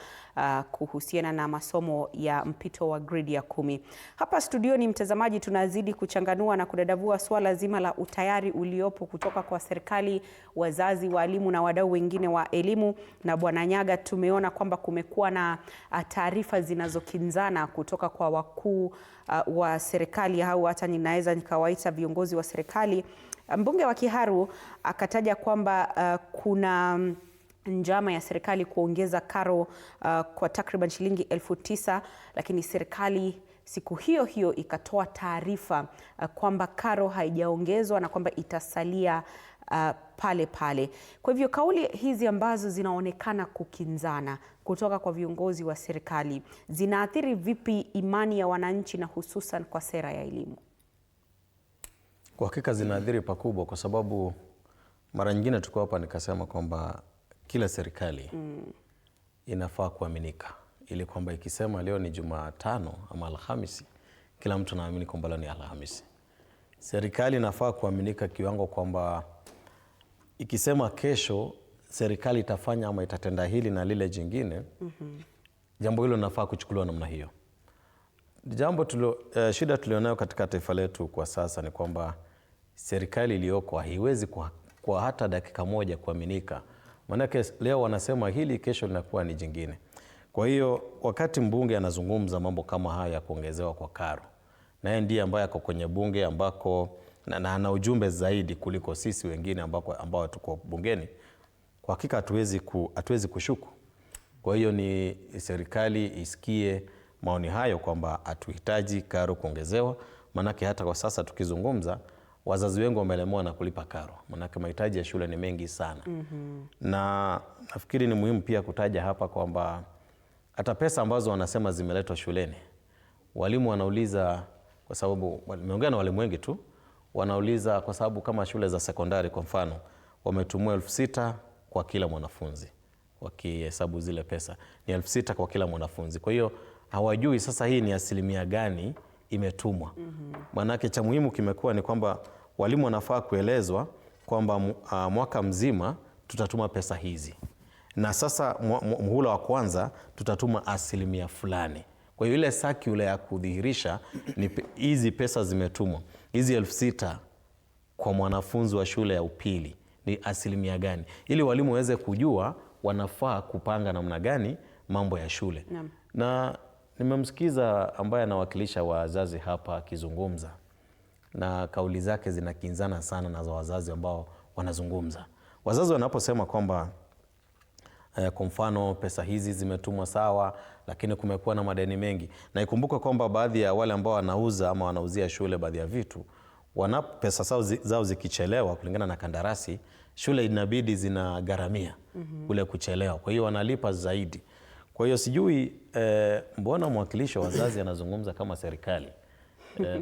kuhusiana na masomo ya mpito wa grade ya 10. Hapa studioni, mtazamaji, tunazidi kuchanganua na kudadavua swala zima la utayari uliopo kutoka kwa serikali, wazazi, walimu na wadau wengine wa elimu. Na Bwana Nyaga, tumeona kwamba kumekuwa na taarifa zinazokinzana kutoka kwa wakuu wa serikali, au hata ninaweza nikawaita viongozi wa serikali. Mbunge wa Kiharu akataja kwamba kuna njama ya serikali kuongeza karo kwa takriban shilingi 9,000, lakini serikali siku hiyo hiyo ikatoa taarifa kwamba karo haijaongezwa na kwamba itasalia pale pale. Kwa hivyo kauli hizi ambazo zinaonekana kukinzana kutoka kwa viongozi wa serikali zinaathiri vipi imani ya wananchi na hususan kwa sera ya elimu? Kwa hakika zinaathiri pakubwa, kwa sababu mara nyingine tuko hapa nikasema kwamba kila serikali inafaa kuaminika, ili kwamba ikisema leo ni Jumatano ama Alhamisi, kila mtu anaamini kwamba leo ni Alhamisi. Serikali inafaa kuaminika kiwango kwamba ikisema kesho serikali itafanya ama itatenda hili na lile jingine, jambo hilo linafaa kuchukuliwa namna hiyo. Shida tulionayo katika taifa letu kwa sasa ni kwamba serikali iliyoko haiwezi kwa hata dakika moja kuaminika. Maanake leo wanasema hili, kesho linakuwa ni jingine. Kwa hiyo wakati mbunge anazungumza mambo kama haya ya kuongezewa kwa karo, na yeye ndiye ambaye ako kwenye bunge ambako na ana ujumbe zaidi kuliko sisi wengine ambao tuko bungeni, kwa hakika hatuwezi kushuku. Kwa hiyo ni serikali isikie maoni hayo kwamba hatuhitaji karo kuongezewa, manake hata kwa sasa tukizungumza wazazi wengi wamelemewa na kulipa karo, manake mahitaji ya shule ni mengi sana. Na nafikiri ni muhimu pia kutaja hapa kwamba hata pesa ambazo wanasema zimeletwa shuleni, walimu wanauliza, kwa sababu nimeongea na walimu wengi tu, wanauliza kwa sababu kama shule za sekondari kwa mfano wametumua 6,000 kwa kila mwanafunzi, wakihesabu zile pesa ni 6,000 kwa kila mwanafunzi. Kwa hiyo hawajui sasa hii ni asilimia gani imetumwa. Manake cha muhimu kimekuwa ni kwamba walimu wanafaa kuelezwa kwamba mwaka mzima tutatuma pesa hizi, na sasa muhula wa kwanza tutatuma asilimia fulani. Kwa hiyo ile circular ya kudhihirisha ni hizi pesa zimetumwa, hizi 6,000 kwa mwanafunzi wa shule ya upili ni asilimia gani, ili walimu waweze kujua wanafaa kupanga namna gani mambo ya shule. Na nimemsikiza ambaye anawakilisha wazazi hapa akizungumza, na kauli zake zinakinzana sana na za wazazi ambao wanazungumza. Wazazi wanaposema kwamba kwa mfano pesa hizi zimetumwa sawa, lakini kumekuwa na madeni mengi, na ikumbuke kwamba baadhi ya wale ambao wanauza ama wanauzia shule baadhi ya vitu, pesa zao zikichelewa kulingana na kandarasi, shule inabidi zinagharamia kule kuchelewa, kwa hiyo wanalipa zaidi. Kwa hiyo sijui mbona mwakilishi wa wazazi anazungumza kama serikali.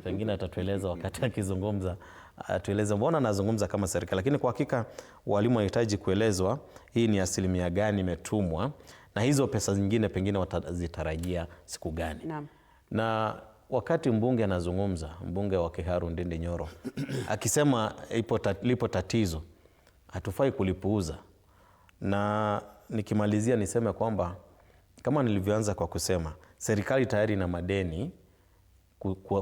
Pengine atatueleza wakati akizungumza, atueleze mbona anazungumza kama serikali. Lakini kwa hakika walimu wanahitaji kuelezwa hii ni asilimia gani imetumwa, na hizo pesa zingine pengine watazitarajia siku gani? Naam. Na wakati mbunge anazungumza, mbunge wa Kiharu Ndindi Nyoro akisema lipo tatizo, hatufai kulipuuza. Na nikimalizia niseme kwamba kama nilivyoanza kwa kusema, serikali tayari na madeni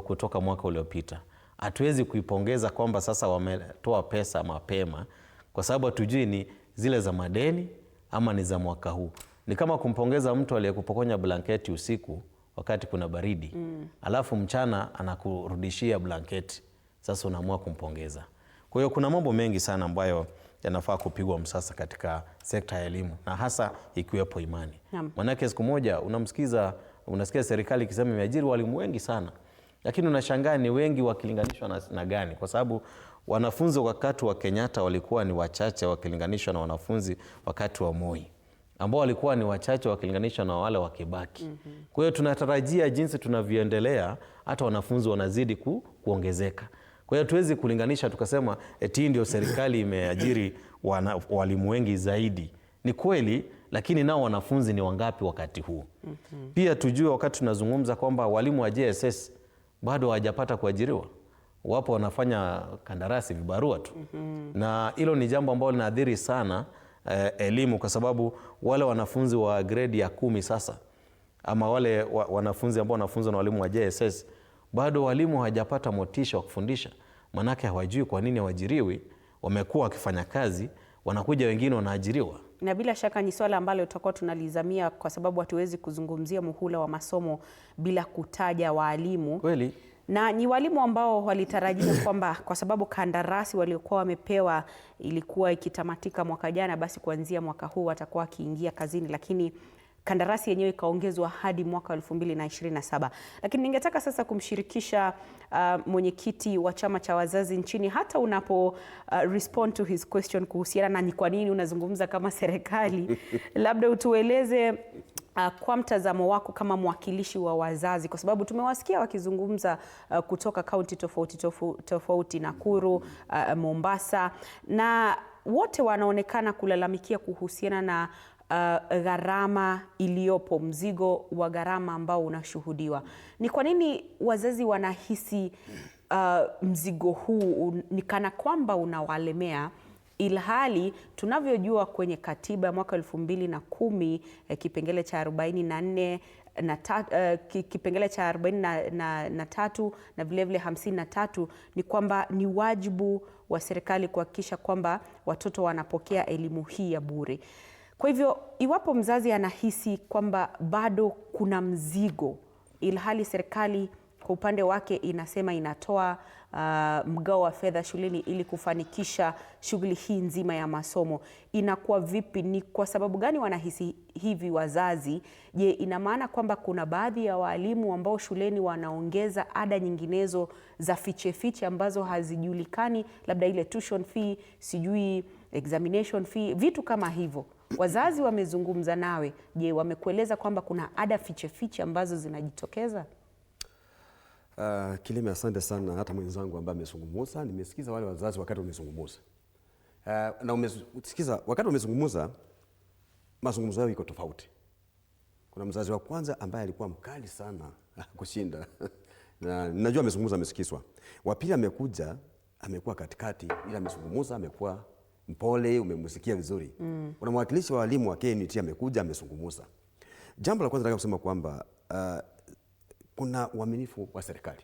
kutoka mwaka uliopita. Hatuwezi kuipongeza kwamba sasa wametoa pesa mapema, kwa sababu hatujui ni zile za madeni ama ni za mwaka huu. Ni kama kumpongeza mtu aliyekupokonya blanketi usiku wakati kuna baridi, alafu mchana anakurudishia blanketi. Sasa unaamua kumpongeza. Kwa hiyo kuna mambo mengi sana ambayo yanafaa kupigwa msasa katika sekta ya elimu, na hasa ikiwepo imani. Manake siku moja unasikia serikali ikisema imeajiri walimu wengi sana, lakini unashangaa ni wengi wakilinganishwa na gani? Kwa sababu wanafunzi wakati wa Kenyatta walikuwa ni wachache wakilinganishwa na wanafunzi wakati wa Moi, ambao walikuwa ni wachache wakilinganishwa na wale wa Kibaki. Kwa hiyo tunatarajia jinsi tunavyoendelea hata wanafunzi wanazidi kuongezeka. Kwa hiyo tuwezi kulinganisha tukasema eti ndio serikali imeajiri walimu wengi zaidi. Ni kweli, lakini nao wanafunzi ni wangapi wakati huu? Pia tujue wakati tunazungumza kwamba walimu wa JSS bado hawajapata kuajiriwa. Wapo wanafanya kandarasi, vibarua tu. Na hilo ni jambo ambalo linaathiri sana elimu, kwa sababu wale wanafunzi wa grade ya 10 sasa, ama wale wanafunzi ambao wanafunzwa na walimu wa JSS, bado walimu hawajapata motisha wa kufundisha. Manake hawajui kwa nini hawajiriwi. Wamekuwa wakifanya kazi, wanakuja wengine wanaajiriwa. Na bila shaka ni swala ambalo tutakuwa tunalizamia, kwa sababu hatuwezi kuzungumzia muhula wa masomo bila kutaja walimu. Kweli. Na ni walimu ambao walitarajia kwamba kwa sababu kandarasi waliokuwa wamepewa ilikuwa ikitamatika mwaka jana, basi kuanzia mwaka huu watakuwa wakiingia kazini, lakini kandarasi yenyewe ikaongezwa hadi mwaka 2027. Lakini ningetaka sasa kumshirikisha mwenyekiti wa chama cha wazazi nchini, hata unapo respond to his question kuhusiana na ni kwa nini unazungumza kama serikali, labda utueleze kwa mtazamo wako kama mwakilishi wa wazazi, kwa sababu tumewasikia wakizungumza kutoka kaunti tofauti, Nakuru, Mombasa, na wote wanaonekana kulalamikia kuhusiana na gharama iliyopo, mzigo wa gharama ambao unashuhudiwa. Ni kwa nini wazazi wanahisi mzigo huu ni kana kwamba unawalemea, ilhali tunavyojua kwenye katiba mwaka 2010 kipengele cha 44 na kipengele cha 43 na vilevile 53 ni kwamba ni wajibu wa serikali kuhakikisha kwamba watoto wanapokea elimu hii ya bure. Kwa hivyo iwapo mzazi anahisi kwamba bado kuna mzigo, ilhali serikali kwa upande wake inasema inatoa mgao wa fedha shuleni ili kufanikisha shughuli hii nzima ya masomo, inakuwa vipi? Ni kwa sababu gani wanahisi hivi wazazi? Je, ina maana kwamba kuna baadhi ya walimu ambao shuleni wanaongeza ada nyinginezo za fiche ambazo hazijulikani, labda ile tuition fee, sijui examination fee, vitu kama hivyo? Wazazi wamezungumza nawe, je, wamekueleza kwamba kuna ada fiche ambazo zinajitokeza? Kilime, asante sana. Hata mwenzangu ambaye amezungumza, nimesikiza wale wazazi wakati wamezungumza. Na umesikiza wakati wamezungumza, mazungumzo yao iko tofauti. Kuna mzazi wa kwanza ambaye alikuwa mkali sana kushinda na najua amezungumza, amesikizwa. Wa pili amekuja, amekuwa katikati, ila amezungumza, amekuwa mpole, umemsikia vizuri. Kuna mwakilishi wa walimu wa KNUT amekuja, amezungumza. Jambo la kwanza nataka kusema kwamba kuna uaminifu wa serikali.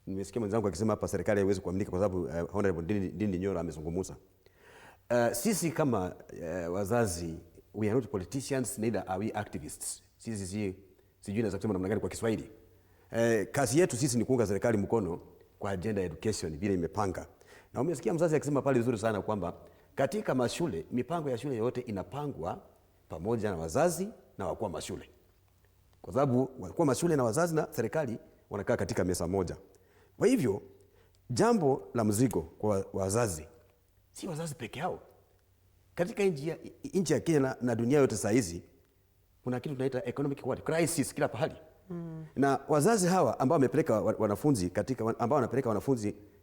Nimesikia mwenzangu akisema hapa serikali haiwezi kuaminika kwa sababu Honorable Ndindi Nyoro amezungumza. Sisi kama wazazi, we are not politicians, neither are we activists. Sisi sijui naweza kusema namna gani kwa Kiswahili. Kazi yetu sisi ni kuunga serikali mkono kwa agenda ya education vile imepanga. Na umesikia mzazi akisema pale vizuri sana kwamba katika mashule, mipango ya shule yote inapangwa pamoja na wazazi na wakuu wa mashule. Kwa sababu wakuu wa mashule na wazazi na serikali wanakaa katika meza moja. Kwa hivyo, jambo la mzigo kwa wazazi, si wazazi peke yao. Katika nchi ya Kenya na dunia yote saa hizi, kuna kitu tunaita economic crisis kila pahali. Na wazazi hawa ambao wamepeleka wanafunzi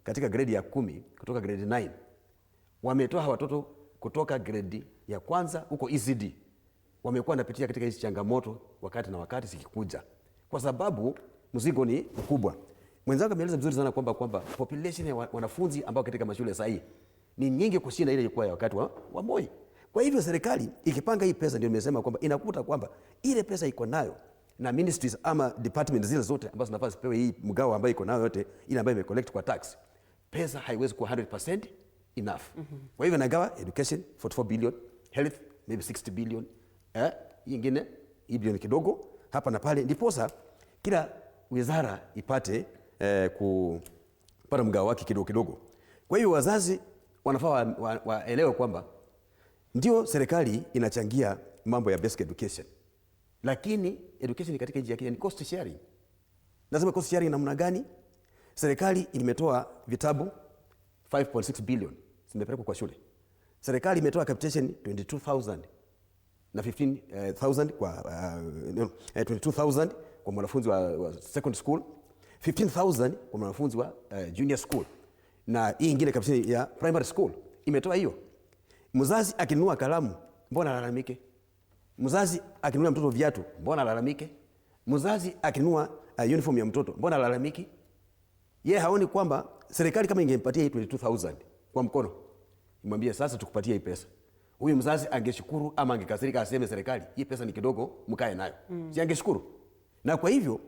katika grade ya 10 kutoka grade 9, wametoa watoto kutoka grade ya kwanza huko ECD wamekuwa wanapitia katika hizi changamoto wakati na wakati zikikuja, kwa sababu mzigo ni mkubwa. Mwenzangu ameeleza vizuri sana kwamba population ya wanafunzi ambao katika mashule sahihi ni nyingi kushinda ile ilikuwa ya wakati wa Moi. Kwa hivyo serikali ikipanga hii pesa, ndio nimesema kwamba inakuta kwamba ile pesa iko nayo na ministries ama departments zile zote ambazo zinafaa zipewe hii mgao ambayo iko nayo yote ile ambayo imecollect kwa tax, pesa haiwezi kuwa 100% enough. Kwa hivyo nagawa education 44 billion, health maybe 60 billion, nyingine hii bilioni kidogo hapa na pale, ndiposa kila wizara ipate kupata mgao wake kidogo kidogo. Kwa hiyo wazazi wanafaa waelewe kwamba ndio serikali inachangia mambo ya basic education, lakini education katika nchi ya Kenya ni cost sharing. Nasema cost sharing namna gani? Serikali imetoa vitabu 5.6 billion zimepelekwa kwa shule. Serikali imetoa capitation 22,000 na 15,000 kwa 22,000 kwa mwanafunzi wa second school, 15,000 kwa mwanafunzi wa junior school, na hii ingine capitation ya primary school imetoa hiyo. Mzazi akinunua kalamu, mbona alalamike? Mzazi akinunua mtoto viatu, mbona alalamike? Mzazi akinunua uniform ya mtoto, mbona alalamiki? Yeye haoni kwamba serikali kama ingempatia hii 22,000 kwa mkono, imwambie sasa tukupatie hii pesa, huyu mzazi angeshukuru ama angekasirika aseme serikali hii pesa ni kidogo mkae nayo? Si angeshukuru? Na kwa hivyo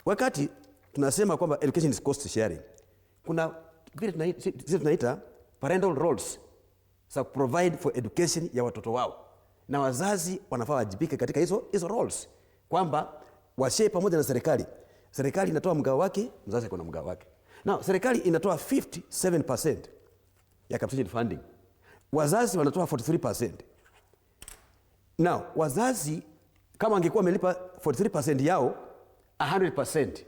wakati tunasema kwamba education is cost sharing, kuna vile tunaita parental roles, so provide for education ya watoto wao, na wazazi wanafaa wajibike katika hizo roles, kwamba washare pamoja na serikali. Serikali inatoa mgao wake, mzazi kuna mgao wake. Now serikali inatoa 57% ya capitation funding, wazazi wanatoa 43%. Now wazazi kama wangekuwa wamelipa 43% yao 100%,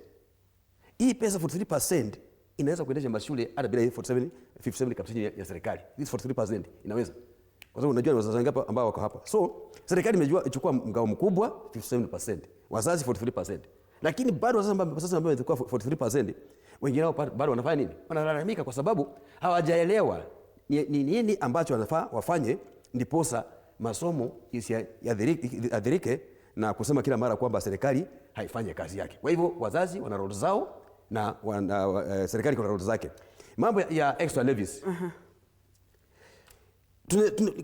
hii pesa 43% inaweza kuendesha mashule hata bila 57 capitation ya serikali. This 43% inaweza, kwa sababu unajua wazazi wangapi ambao wako hapa. So serikali imejua ichukua mgao mkubwa 57%, wazazi 43%, lakini bado wazazi ambao wamechukua 43%, wengine wao bado wanafanya nini? Wanalalamika kwa sababu hawajaelewa ni nini ambacho wanafaa wafanye ndiposa masomo isiadhirike na kusema kila mara kwamba serikali haifanye kazi yake. Kwa hivyo wazazi wana role zao na serikali kuna role zake. Mambo ya extra levies.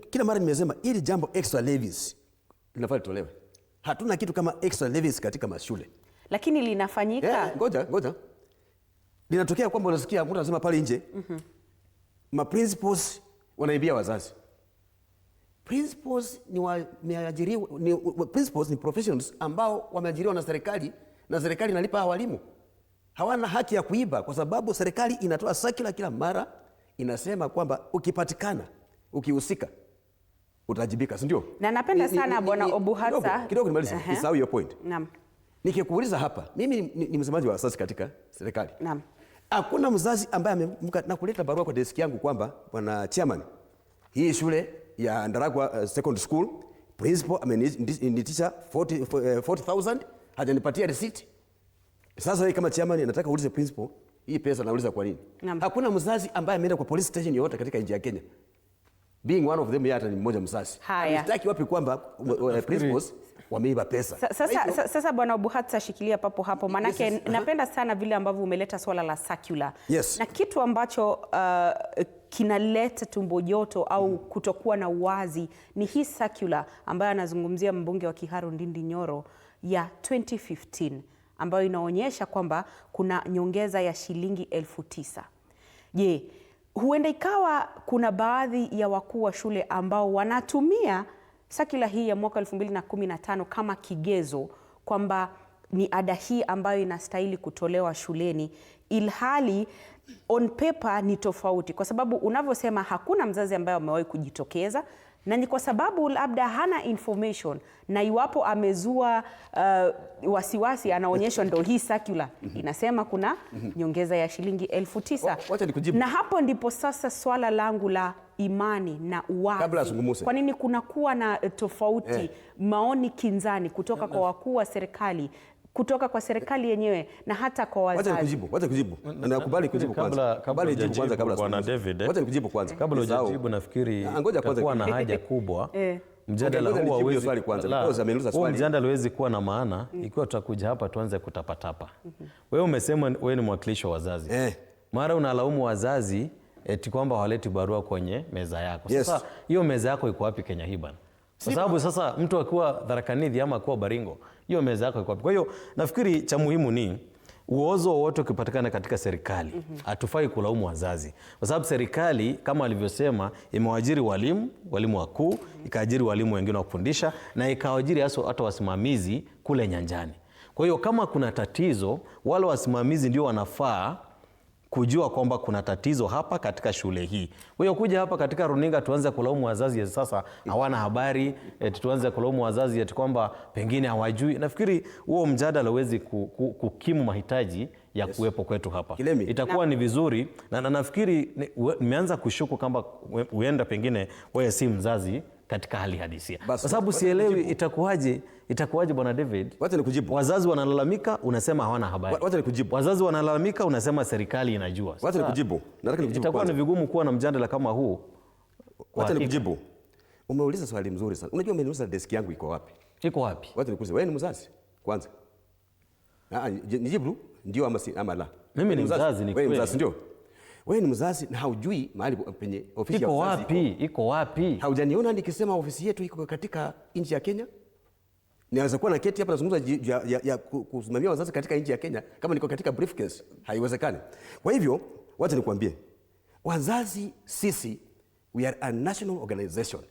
Kila mara nimesema ili jambo extra levies linafaa litolewe. Hatuna kitu kama extra levies katika mashule, lakini linafanyika. Ngoja. Linatokea kwamba unasikia mtu anasema pale nje, ma principals wanaibia wazazi. Principals principals ni professionals ambao wameajiriwa na serikali, na serikali inalipa walimu. Hawana haki ya kuiba, kwa sababu serikali inatoa circular kila mara inasema kwamba ukipatikana ukihusika utajibika, si ndio? Na napenda sana Bwana Obuhatsa. Kidogo nimalize. Nisahau hiyo point. Naam. Nikikuuliza hapa, mimi ni msemaji wa wazazi katika serikali. Naam. Hakuna mzazi ambaye ameamka na kuleta barua kwa deski yangu kwamba bwana chairman, hii shule ya Ndaragwa Second School principal amenitisha 40,000 hajanipatia receipt. Sasa wewe kama chairman nataka uulize principal, hii pesa nauliza kwa nini? Hakuna mzazi ambaye ameenda kwa police station yoyote katika nchi ya Kenya. Being one of them, hata ni mmoja mzazi. Anataki wapi kwamba principals wameiba pesa? Sasa Bwana Obuhatsa, shikilia papo hapo, manake napenda sana vile ambavyo umeleta swala la circular. Na kitu ambacho kinaleta tumbo joto au kutokuwa na uwazi ni hii circular ambayo anazungumzia mbunge wa Kiharu Ndindi Nyoro ya 2015 ambayo inaonyesha kwamba kuna nyongeza ya shilingi 9,000. Je, huenda ikawa kuna baadhi ya wakuu wa shule ambao wanatumia circular hii ya mwaka 2015 kama kigezo kwamba ni ada hii ambayo inastahili kutolewa shuleni, ilhali on paper ni tofauti, kwa sababu unavyosema hakuna mzazi ambaye amewahi kujitokeza, na ni kwa sababu labda hana information, na iwapo amezua wasiwasi anaonyeshwa ndo hii circular inasema kuna nyongeza ya shilingi 9,000. Na hapo ndipo sasa swala langu la imani na uwazi. Kwa nini kunakuwa na tofauti, maoni kinzani kutoka kwa wakuu wa serikali, kutoka kwa serikali yenyewe na hata kwa wazazi? Wacha kujibu. Nakubali kujibu kwanza. Kabla hujajibu Bwana David, wacha kujibu kwanza. Kabla hujajibu nafikiri kutakuwa na haja kubwa mjadala huu hauwezi swali. Mjadala hauwezi kuwa na maana ikiwa tutakuja hapa tuanze kutapatapa. Wewe umesema wewe ni mwakilishi wa wazazi. Mara unalaumu wazazi eti kwamba hawaleti barua kwenye meza yako. Sasa hiyo meza yako iko wapi Kenya hii bana? Kwa sababu sasa mtu akiwa Tharaka Nithi ama akiwa Baringo, hiyo meza yako iko wapi? Kwa hiyo nafikiri cha muhimu ni uozo wote ukipatikana katika serikali, hatufai kulaumu wazazi. Kwa sababu serikali kama alivyosema imewaajiri walimu wakuu, ikaajiri walimu wengine wa kufundisha na ikawaajiri hata wasimamizi kule nyanjani. Kwa hiyo kama kuna tatizo, wale wasimamizi ndio wanafaa kujua kwamba kuna tatizo hapa katika shule hii. Kwa hiyo kuja hapa katika runinga tuanze kulaumu wazazi sasa hawana habari, tuanze kulaumu wazazi eti kwamba pengine hawajui. Nafikiri huo mjadala huwezi kukimu mahitaji ya kuwepo kwetu hapa. Itakuwa ni vizuri na nafikiri nimeanza kushuku kama huenda pengine wewe si mzazi katika hali hadisia. Kwa sababu sielewi itakuwaje Bwana David? Wacha nikujibu. Wazazi wanalalamika, unasema hawana habari. Wacha nikujibu. Wazazi wanalalamika, unasema serikali inajua. Wacha nikujibu. Nataka nikujibu. Itakuwa ni vigumu kuwa na mjadala kama huu. Wacha nikujibu. Umeuliza swali mzuri sana. Unajua umeniuliza desk yangu iko wapi? Iko wapi? Wacha nikuulize, wewe ni mzazi kwanza? Nijibu ndio ama la. Mimi ni mzazi, ni kweli. Wewe mzazi ndio? Wewe ni mzazi na haujui mahali penye ofisi ya wazazi iko wapi? Haujaniona nikisema ofisi yetu iko katika nchi ya Kenya? Niweza kuwa na keti hapa nazungumza ya kusimamia wazazi katika nchi ya Kenya kama niko katika briefcase? Haiwezekani. Kwa hivyo wacha nikwambie, wazazi sisi we are a national organization.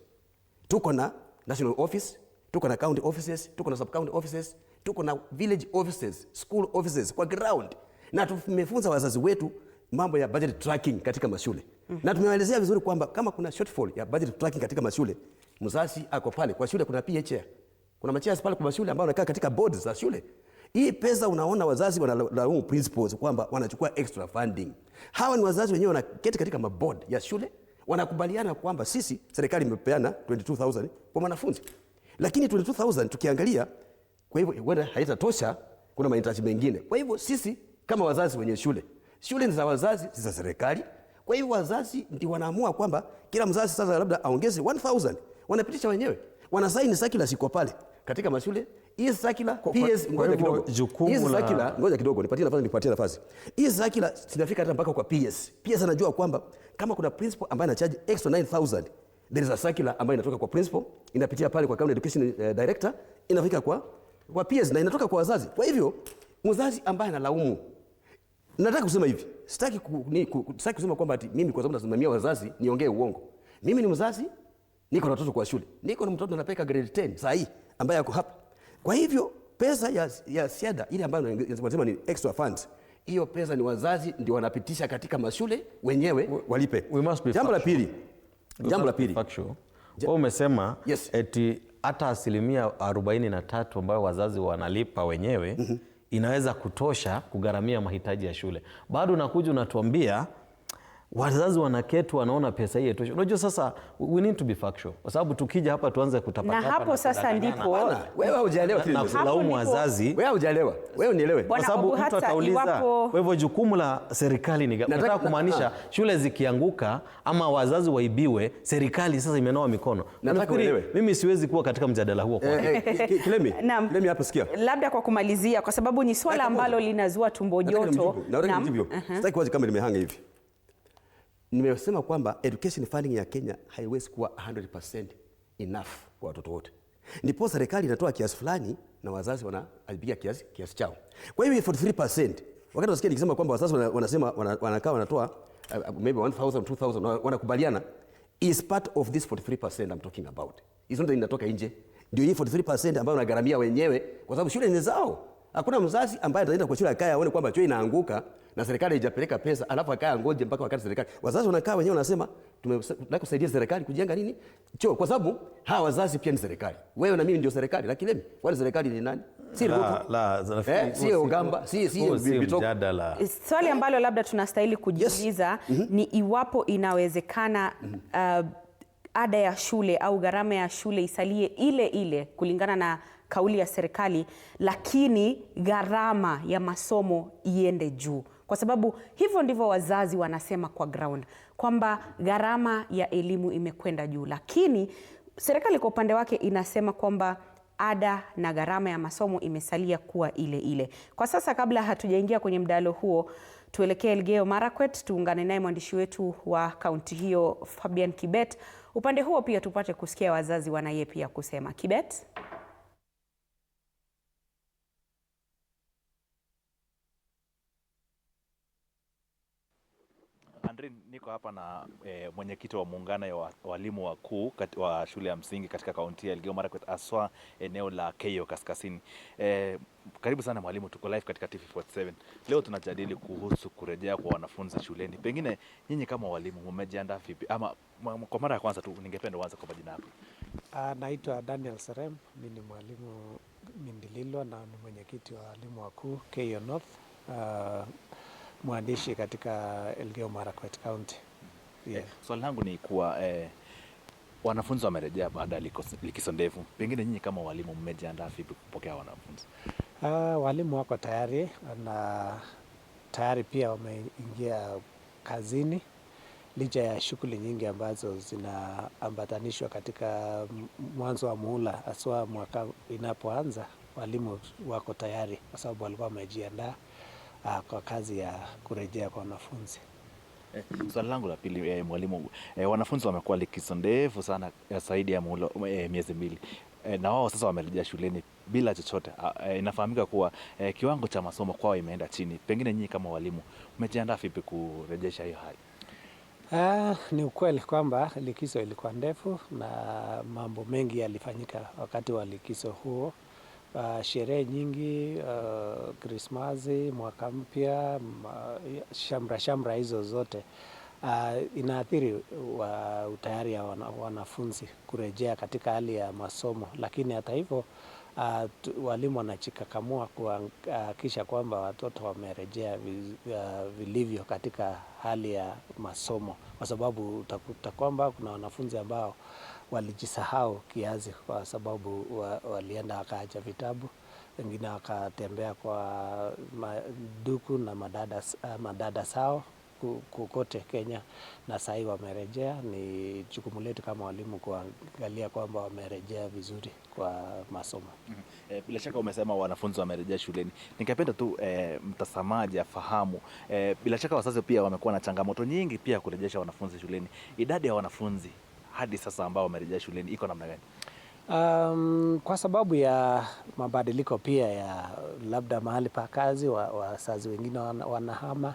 Tuko na national office, tuko na county offices, tuko na sub county offices, tuko na village offices, school offices kwa ground, na tumefunza wazazi wetu mambo ya budget tracking katika mashule. Na tumewaelezea vizuri kwamba kama kuna shortfall ya budget tracking katika mashule, mzazi ako pale kwa shule, kuna PA chair, kuna machairs pale kwa shule ambao wanakaa katika boards za shule. Hii pesa unaona wazazi wanalaumu principals kwamba wanachukua extra funding. Hawa ni wazazi wenyewe wanaketi katika maboard ya shule, wanakubaliana kwamba sisi serikali imepeana 22,000 kwa mwanafunzi. Lakini 22,000 tukiangalia, kwa hivyo wenda haitatosha, kuna mahitaji mengine. Kwa hivyo sisi kama wazazi wenye shule ni za wazazi, si za serikali. Kwa hivyo wazazi ndio wanaamua kwamba kila mzazi sasa labda aongeze 1,000. Wanapitisha wenyewe. Wanasaini circular siko pale katika mashule. Hii circular PS ngoja kidogo. Hii circular ngoja kidogo nipatie nafasi. Hii circular sinafika hata mpaka kwa PS. PS anajua kwamba kama kuna principal ambaye anacharge extra 9,000, there is a circular ambayo inatoka kwa principal, inapitia pale kwa county education director, inafika kwa PS na inatoka kwa wazazi. Kwa hivyo mzazi ambaye analaumu, nataka kusema hivi, sitaki kusema kwamba ati mimi kwa sababu nasimamia wazazi niongee uongo. Mimi ni mzazi, niko na watoto kwa shule. Niko na mtoto anapeka grade 10 saa hii ambaye yako hapa. Kwa hivyo pesa ya siada ile ambayo nasema ni extra funds, hiyo pesa ni wazazi ndio wanapitisha katika mashule wenyewe walipe. Jambo la pili. Wewe umesema eti hata 43% ambayo wazazi wanalipa wenyewe inaweza kutosha kugharamia mahitaji ya shule. Bado nakuja unatuambia wazazi wanaketi wanaona pesa hii itosha. Unajua sasa we need to be factual. Kwa sababu tukija hapa tuanze kutapata. Na hapo sasa ndipo wewe hujaelewa na kulaumu wazazi. Wewe hujaelewa. Wewe unielewe. Kwa sababu mtu atauliza, kwa hivyo jukumu la serikali ni nataka kumaanisha shule zikianguka ama wazazi waibiwe, serikali sasa imenoa mikono. Nafikiri mimi siwezi kuwa katika mjadala huo kwa. Kilemi hapa sikia. Labda kwa kumalizia, kwa sababu ni swala ambalo linazua tumbo joto. Sitaki wazi kama nimehanga hivi. Nimesema kwamba education funding ya Kenya haiwezi kuwa 100% enough kwa watoto wote. Ndipo serikali inatoa kiasi fulani na wazazi wanalipia kiasi chao. Kwa hiyo 43%, wakati wasikia nikisema kwamba wazazi wanasema wanakaa wanatoa maybe 1,000, 2,000 wanakubaliana, is part of this 43% I'm talking about. Hizo ndio inatoka nje. Ndio hii 43% ambayo wanagharamia wenyewe kwa sababu shule ni zao. Hakuna mzazi ambaye ataenda kwa shule akaya aone kwamba chuo inaanguka na serikali haijapeleka pesa alafu akaya ngoje mpaka wakati serikali. Wazazi wanakaa wenyewe wanasema tunataka kusaidia serikali kujenga nini? Chuo, kwa sababu hawa wazazi pia ni serikali. Wewe na mimi ndio serikali, lakini Kilemi, wale serikali ni nani? Si Ruto. Si Ogamba, si mjadala. Swali ambalo labda tunastahili kujiuliza ni iwapo inawezekana ada ya shule au gharama ya shule isalie ile ile kulingana na kauli ya serikali, lakini gharama ya masomo iende juu. Kwa sababu hivyo ndivyo wazazi wanasema kwa ground, kwamba gharama ya elimu imekwenda juu. Lakini Serikali kwa upande wake inasema kwamba ada na gharama ya masomo imesalia kuwa ile ile. Kwa sasa, kabla hatujaingia kwenye mdahalo huo, tuelekee Elgeyo Marakwet, tuungane naye mwandishi wetu wa kaunti hiyo Fabian Kibet. Upande huo pia tupate kusikia wazazi wanaye pia kusema. Kibet. Andre, niko hapa na mwenyekiti wa muungano ya walimu wakuu wa shule ya msingi katika kaunti ya Elgeyo Marakwet, aswa eneo la Keyo Kaskazini. Karibu sana mwalimu, tuko live katika TV47. Leo tunajadili kuhusu kurejea kwa wanafunzi shuleni. Pengine nyinyi kama walimu mmejiandaa vipi? Ama kwa mara ya kwanza tu ningependa uanze kwa majina yako. Naitwa Daniel Serem, mimi ni mwalimu Mindililwa na ni mwenyekiti wa walimu wakuu Keyo North. Mwandishi katika Elgeyo Marakwet County. Yeah. Swali langu ni kuwa wanafunzi wamerejea baada ya likizo ndefu. Pengine nyinyi kama walimu mmejiandaa vipi kupokea wanafunzi? Walimu wako tayari na tayari pia wameingia kazini licha ya shughuli nyingi ambazo zinaambatanishwa katika mwanzo wa muhula, haswa mwaka inapoanza. Walimu wako tayari kwa sababu walikuwa wamejiandaa kwa kazi ya kurejea kwa wanafunzi. Swali langu la pili, mwalimu, wanafunzi wamekuwa likizo ndefu sana zaidi ya miezi mbili. Na wao sasa wamerejea shuleni bila chochote. Inafahamika kuwa kiwango cha masomo kwao imeenda chini. Pengine nyinyi kama walimu mmejiandaa vipi kurejesha hiyo hali? Ni ukweli kwamba likizo ilikuwa ndefu na mambo mengi yalifanyika wakati wa likizo huo. Sherehe nyingi, Krismasi, mwaka mpya, shamra hizo zote inaathiri utayari ya wanafunzi kurejea katika hali ya masomo. Lakini hata hivyo walimu wanajikakamua kuhakikisha kwamba watoto wamerejea vilivyo katika hali ya masomo, kwa sababu utakuta kwamba kuna wanafunzi ambao walijisahau kiasi kwa sababu walienda wakaacha vitabu, wengine wakatembea kwa maduku na madada sao kokote Kenya, na sasa hivi wamerejea. Ni jukumu letu kama walimu kuangalia kwamba wamerejea vizuri kwa masomo. Bila shaka umesema wanafunzi wamerejea shuleni. Ningependa tu mtazamaji afahamu, bila shaka wazazi pia wamekuwa na changamoto nyingi pia kurejesha wanafunzi shuleni. Idadi ya wanafunzi hadi sasa ambao wamerejea shuleni iko namna gani? Kwa sababu ya mabadiliko pia ya labda mahali pa kazi, wazazi wengine wanahama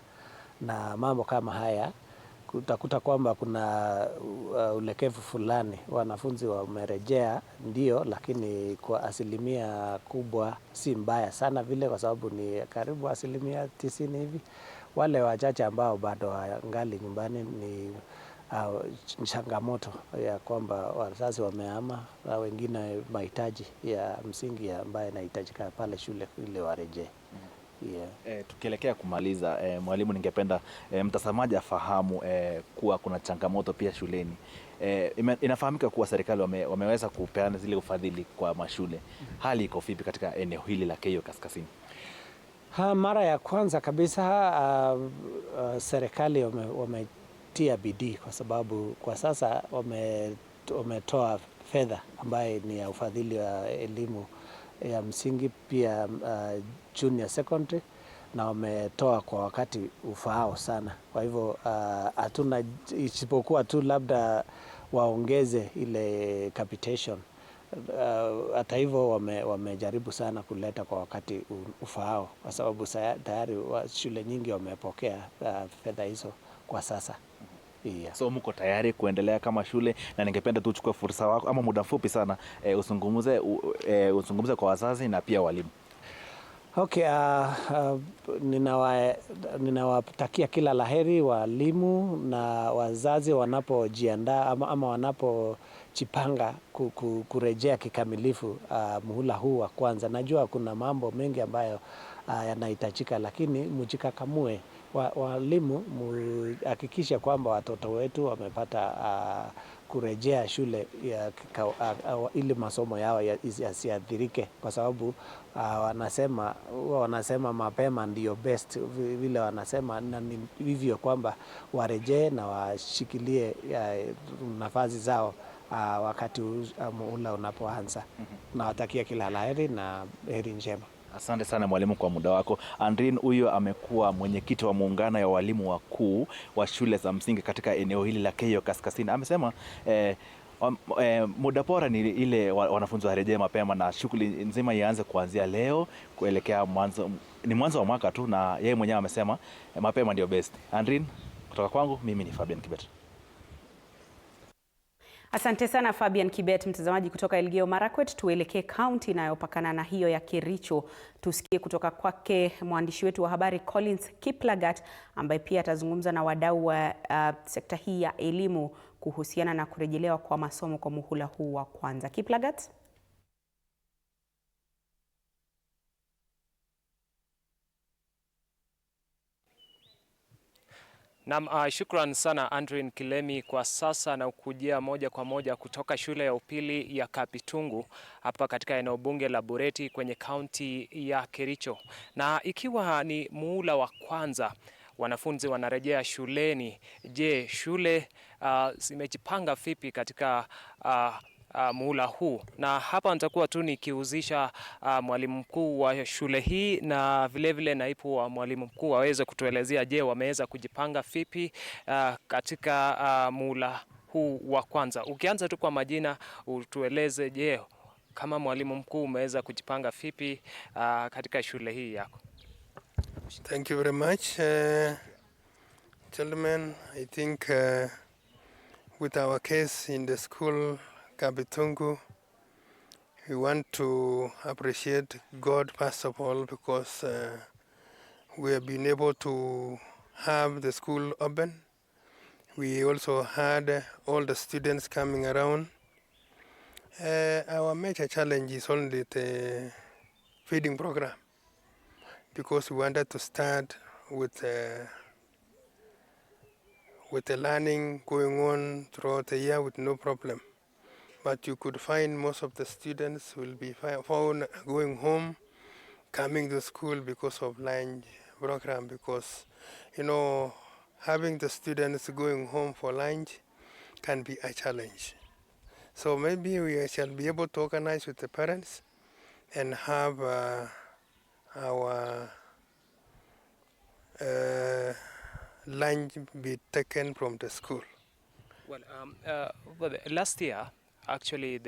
na mambo kama haya, utakuta kwamba kuna ulekevu fulani. Wanafunzi wamerejea ndio, lakini kwa asilimia kubwa si mbaya sana vile, kwa sababu ni karibu asilimia 90 hivi. Wale wachache ambao bado wangali nyumbani ni changamoto ya kwamba wazazi wamehama, wengine mahitaji ya msingi ambayo yanahitajika pale shule ili warejee. Yeah. Tukielekea kumaliza, mwalimu, ningependa mtazamaji afahamu kuwa kuna changamoto pia shuleni. Inafahamika kuwa serikali wameweza kupeana zile ufadhili kwa mashule. Hali iko vipi katika eneo hili la Keyo Kaskazini? Mara ya kwanza kabisa serikali wametia bidii, kwa sababu kwa sasa wametoa fedha ambaye ni ya ufadhili wa elimu ya msingi pia junior secondary, na wametoa kwa wakati ufaao sana. Kwa hivyo hatuna isipokuwa tu labda waongeze ile capitation. Hata hivyo wamejaribu sana kuleta kwa wakati ufaao, kwa sababu tayari shule nyingi wamepokea fedha hizo kwa sasa. Yeah. So mko tayari kuendelea kama shule, na ningependa tu uchukue fursa wako ama muda mfupi sana usungumuze kwa wazazi na pia walimu. Okay, ninawatakia kila laheri walimu na wazazi wanapojiandaa ama wanapojipanga kurejea kikamilifu muhula huu wa kwanza. Najua kuna mambo mengi ambayo yanahitajika, lakini mjikakamue. Walimu muhakikishe kwamba watoto wetu wamepata kurejea shule ili masomo yao yasiathirike, kwa sababu wanasema mapema ndio best vile wanasema, na hivyo kwamba warejee na washikilie nafasi zao wakati muhula unapoanza. Nawatakia kila la heri na heri njema. Asante sana mwalimu kwa muda wako. Andrin huyo amekuwa mwenyekiti wa muungano ya walimu wakuu wa shule za msingi katika eneo hili la Keyo Kaskazini. Amesema muda bora ni ile wanafunzi warejee mapema na shughuli nzima ianze kuanzia leo kuelekea mwanzo wa mwaka tu, na yeye mwenyewe amesema mapema ndio best. Andrin, kutoka kwangu mimi ni Fabian Kibet. Asante sana Fabian Kibet. Mtazamaji, kutoka Elgeyo Marakwet tuelekee kaunti inayopakana na hiyo ya Kericho. Tusikie kutoka kwake mwandishi wetu wa habari Collins Kiplagat, ambaye pia atazungumza na wadau wa sekta hii ya elimu kuhusiana na kurejelewa kwa masomo kwa muhula huu wa kwanza. Kiplagat. Shukran sana Andrin Kilemi. Kwa sasa na ukujia moja kwa moja kutoka shule ya upili ya Kapitungu hapa katika eneo bunge la Bureti kwenye kaunti ya Kericho. Na ikiwa ni muhula wa kwanza wanafunzi wanarejea shuleni, je, shule zimejipanga vipi katika muhula huu? Na hapa nitakuwa tu nikihusisha mwalimu mkuu wa shule hii na vile naibu wa mwalimu mkuu waweze kutuelezea, je, wameweza kujipanga vipi katika muhula huu wa kwanza. Ukianza tu kwa majina, utueleze, je, kama mwalimu mkuu umeweza kujipanga vipi katika shule hii yako? Thank you very much, gentlemen. I think with our case in the school Kapitungu, we want to appreciate God first of all, because we have been able to have the school open. We also had all the students coming around. Our major challenge is only the feeding program, because we wanted to start with the learning going on throughout the year with no problem. But you could find most of the students will be found going home, coming to school because of lunch program, because, you know, having the students going home for lunch can be a challenge. So maybe we shall be able to organize with the parents and have our lunch be taken from the school. Well, last year, actually,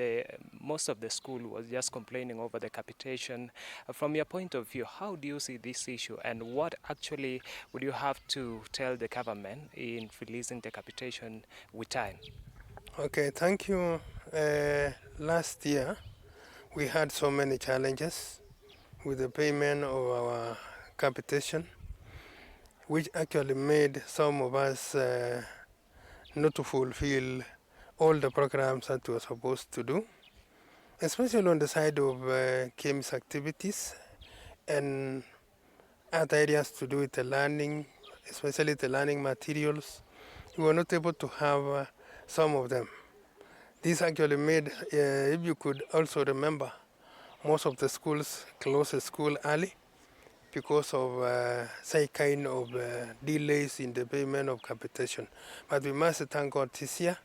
most of the school was just complaining over the capitation. From your point of view, how do you see this issue, and what actually would you have to tell the government in releasing the capitation with time? Okay, thank you. Last year, we had so many challenges with the payment of our capitation, which actually made some of us not to fulfill all the programs that we were supposed to do, especially on the side of KIMS activities and other areas to do with the learning, especially the learning materials. We were not able to have some of them. This actually made, if you could also remember, most of the schools closed the school early because of say kind of delays in the payment of capitation. But we must thank God this year,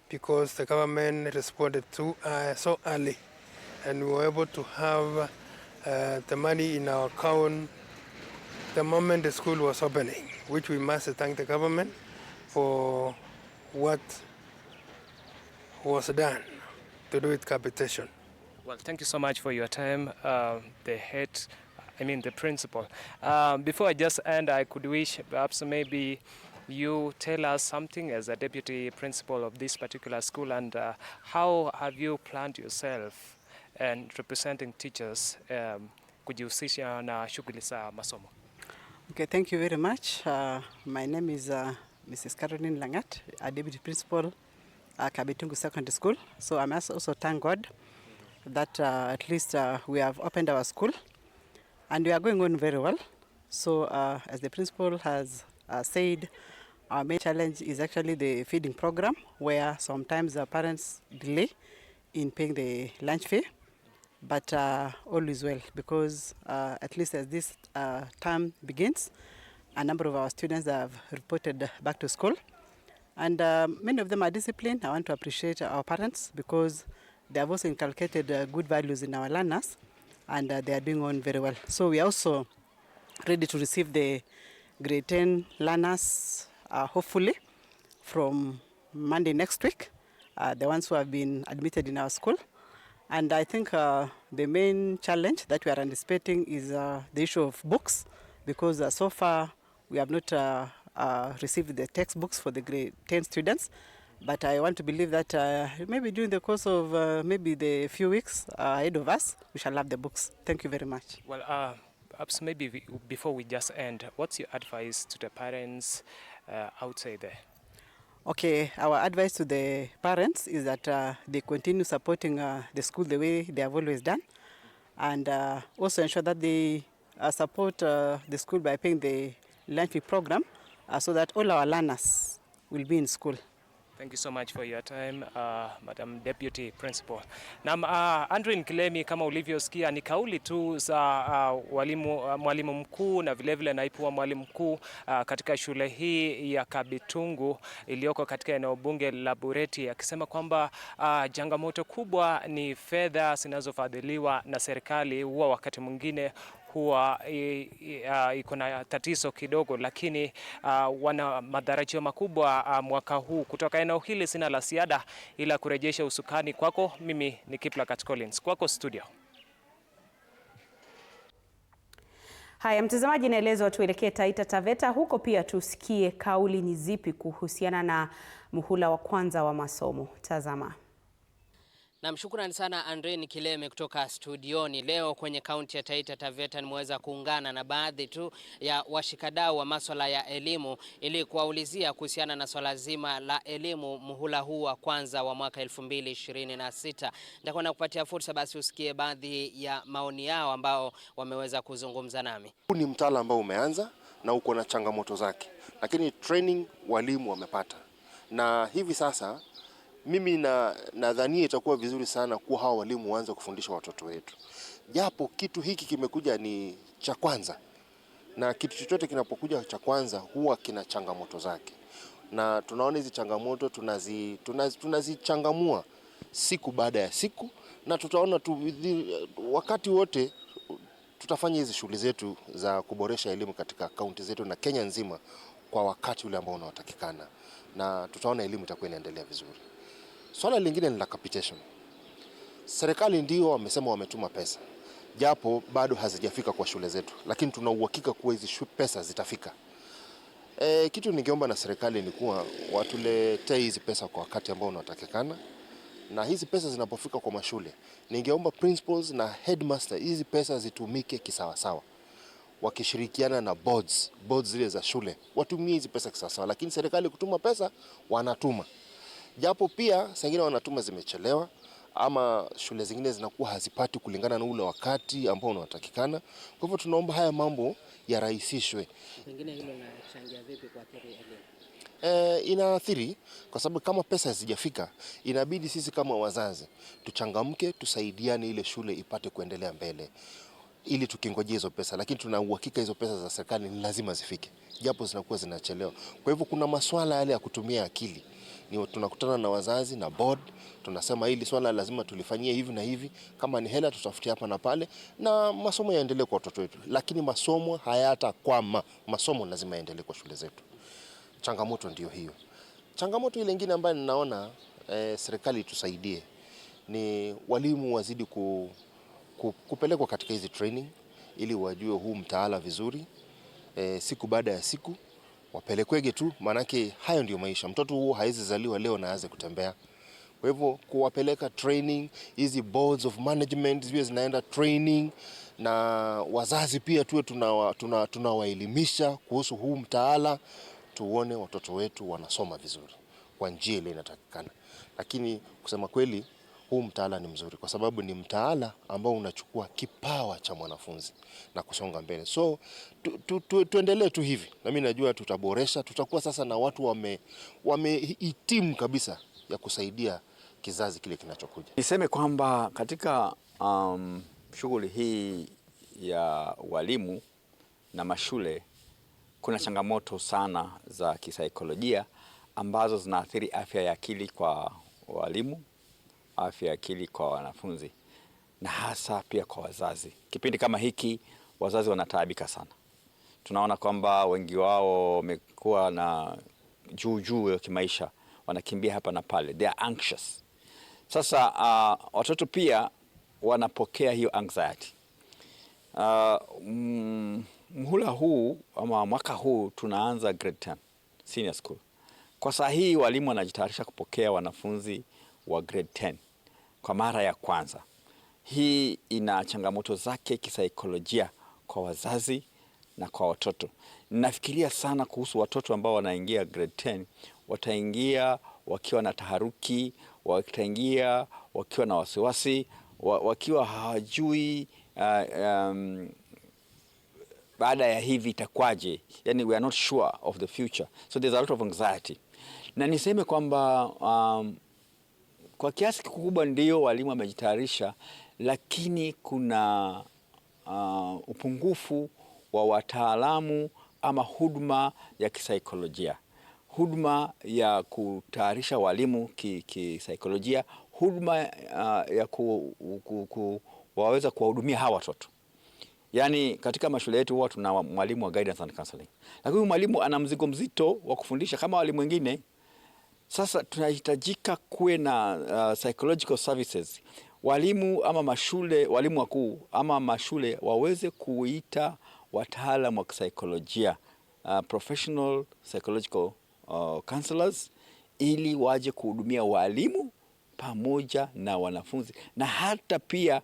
because the government responded so early, and we were able to have the money in our account the moment the school was opening, which we must thank the government for what was done to do with capitation. Well, thank you so much for your time, the principal. Before I just end, I could wish perhaps maybe you tell us something as a deputy principal of this particular school, and how have you planned yourself and representing teachers kujihusisha na shughuli za masomo? Okay, thank you very much. My name is Mrs. Caroline Langat, a deputy principal at Kabitungu Secondary School. So I must also thank God that at least we have opened our school and we are going on very well. So as the principal has said, our main challenge is actually the feeding program, where sometimes the parents delay in paying the lunch fee, but all is well, because at least as this term begins, a number of our students have reported back to school, And many of them are disciplined. I want to appreciate our parents because they have also inculcated good values in our learners, and they are doing on very well. So we are also ready to receive the grade 10 learners, hopefully, from Monday next week, the ones who have been admitted in our school. And I think the main challenge that we are anticipating is the issue of books, because so far we have not received the textbooks for the grade 10 students. But I want to believe that maybe during the course of maybe the few weeks ahead of us, we shall have the books. Thank you very much. Well, perhaps maybe before we just end, what's your advice to the parents outside there? Okay, our advice to the parents is that they continue supporting the school the way they have always done, and also ensure that they support the school by paying the lunch fee program so that all our learners will be in school. Thank you so much for your time, Madam Deputy Principal. Na Andrew Kilemi, kama ulivyosikia ni kauli tu za mwalimu mkuu na vilevile naibu wa mwalimu mkuu katika shule hii ya Kabitungu iliyoko katika eneo bunge la Bureti, akisema kwamba changamoto kubwa ni fedha zinazofadhiliwa na serikali. Huwa wakati mwingine huwa iko na tatizo kidogo, lakini wana matarajio makubwa mwaka huu. Kutoka eneo hili sina la ziada ila kurejesha usukani kwako. Mimi ni Kiplagat Collins, kwako studio. Haya mtazamaji, naelezwa tuelekee Taita Taveta, huko pia tusikie kauli ni zipi kuhusiana na muhula wa kwanza wa masomo. Tazama. Na shukrani sana Andrew Kilemi kutoka studioni. Leo kwenye kaunti ya Taita Taveta nimeweza kuungana na baadhi tu ya washikadau wa masuala ya elimu ili kuwaulizia kuhusiana na swala zima la elimu muhula huu wa kwanza wa mwaka 2026. Nitakwenda kupatia fursa basi usikie baadhi ya maoni yao ambao wameweza kuzungumza nami. Huu ni mtaala ambao umeanza na uko na changamoto zake, lakini training walimu wamepata, na hivi sasa mimi nadhania itakuwa vizuri sana kuwa hawa walimu waanze kufundisha watoto wetu. Japo kitu hiki kimekuja ni cha kwanza, na kitu chochote kinapokuja cha kwanza huwa kina changamoto zake, na tunaona hizi changamoto tunazichangamua siku baada ya siku, na tutaona wakati wote tutafanya hizi shughuli zetu za kuboresha elimu katika kaunti zetu na Kenya nzima kwa wakati ule ambao unaotakikana, na tutaona elimu itakuwa inaendelea vizuri. Swala lingine ni la capitation. Serikali ndio wamesema wametuma pesa, japo bado hazijafika kwa shule zetu, lakini tuna uhakika kuwa hizi pesa zitafika. Kitu ningeomba na serikali ni kuwa watuletee hizi pesa kwa wakati ambao unatakikana, na hizi pesa zinapofika kwa mashule, ningeomba principals na headmaster hizi pesa zitumike kisawasawa, wakishirikiana na boards zile za shule watumie hizi pesa kisawasawa. Lakini serikali kutuma pesa wanatuma, japo pia sengine wanatuma zimechelewa, ama shule zingine zinakuwa hazipati kulingana na ule wakati ambao unatakikana. Kwa hivyo tunaomba haya mambo yarahisishwe. Pengine hilo linachangia vipi kwa athiri elimu? Inaathiri kwa sababu kama pesa hazijafika, inabidi sisi kama wazazi tuchangamke, tusaidiane ile shule ipate kuendelea mbele, ili tukingojea hizo pesa. Lakini tuna uhakika hizo pesa za serikali ni lazima zifike, japo zinakuwa zinachelewa. Kwa hivyo kuna masuala yale ya kutumia akili. Tunakutana na wazazi na board, tunasema hili swala lazima tulifanyie hivi na hivi, kama ni hela tutafutia hapa na pale, na masomo yaendelee kwa watoto wetu. Lakini masomo hayatakwama, masomo lazima yaendelee kwa shule zetu. Changamoto ndio hiyo. Changamoto ile nyingine ambayo ninaona serikali tusaidie ni walimu wazidi kupelekwa katika hizi training ili wajue huu mtaala vizuri, siku baada ya siku wapelekwege tu, manake hayo ndio maisha. Mtoto huo haizi zaliwa leo na aanze kutembea. Kwa hivyo kuwapeleka training, hizi boards of management ziwe zinaenda training, na wazazi pia tuwe tunawaelimisha kuhusu huu mtaala, tuone watoto wetu wanasoma vizuri kwa njia ile inatakikana. Lakini kusema kweli huu mtaala ni mzuri kwa sababu ni mtaala ambao unachukua kipawa cha mwanafunzi na kusonga mbele. So tuendelee tu hivi, na mimi najua tutaboresha, tutakuwa sasa na watu wamehitimu kabisa ya kusaidia kizazi kile kinachokuja. Niseme kwamba katika shughuli hii ya walimu na mashule kuna changamoto sana za kisaikolojia ambazo zinaathiri afya ya akili kwa walimu, afya ya akili kwa wanafunzi na hasa pia kwa wazazi. Kipindi kama hiki wazazi wanataabika sana. Tunaona kwamba wengi wao wamekuwa na juu ya kimaisha, wanakimbia hapa na pale, they are anxious. Sasa watoto pia wanapokea hiyo anxiety. Mhula huu ama mwaka huu tunaanza grade 10 senior school. Kwa saa hii walimu wanajitayarisha kupokea wanafunzi wa grade 10 kwa mara ya kwanza. Hii ina changamoto zake kisaikolojia kwa wazazi na kwa watoto. Ninafikiria sana kuhusu watoto ambao wanaingia grade 10, wataingia wakiwa na taharuki, wataingia wakiwa na wasiwasi, wakiwa hawajui baada ya hivi itakwaje. Yani we are not sure of the future. So there's a lot of anxiety. Na niseme kwamba kwa kiasi kikubwa ndio walimu wamejitayarisha, lakini kuna upungufu wa wataalamu ama huduma ya kisaikolojia. Huduma ya kutayarisha walimu kisaikolojia, huduma ya waweza kuwahudumia hawa watoto. Yani katika mashule yetu huwa tuna mwalimu wa guidance and counseling. Lakini huyu mwalimu ana mzigo mzito wa kufundisha kama walimu wengine. Sasa tunahitajika kuwe na psychological services. Walimu ama mashule, walimu wakuu ama mashule waweze kuita wataalamu wa kisaikolojia, professional psychological counselors, ili waje kuhudumia walimu pamoja na wanafunzi na hata pia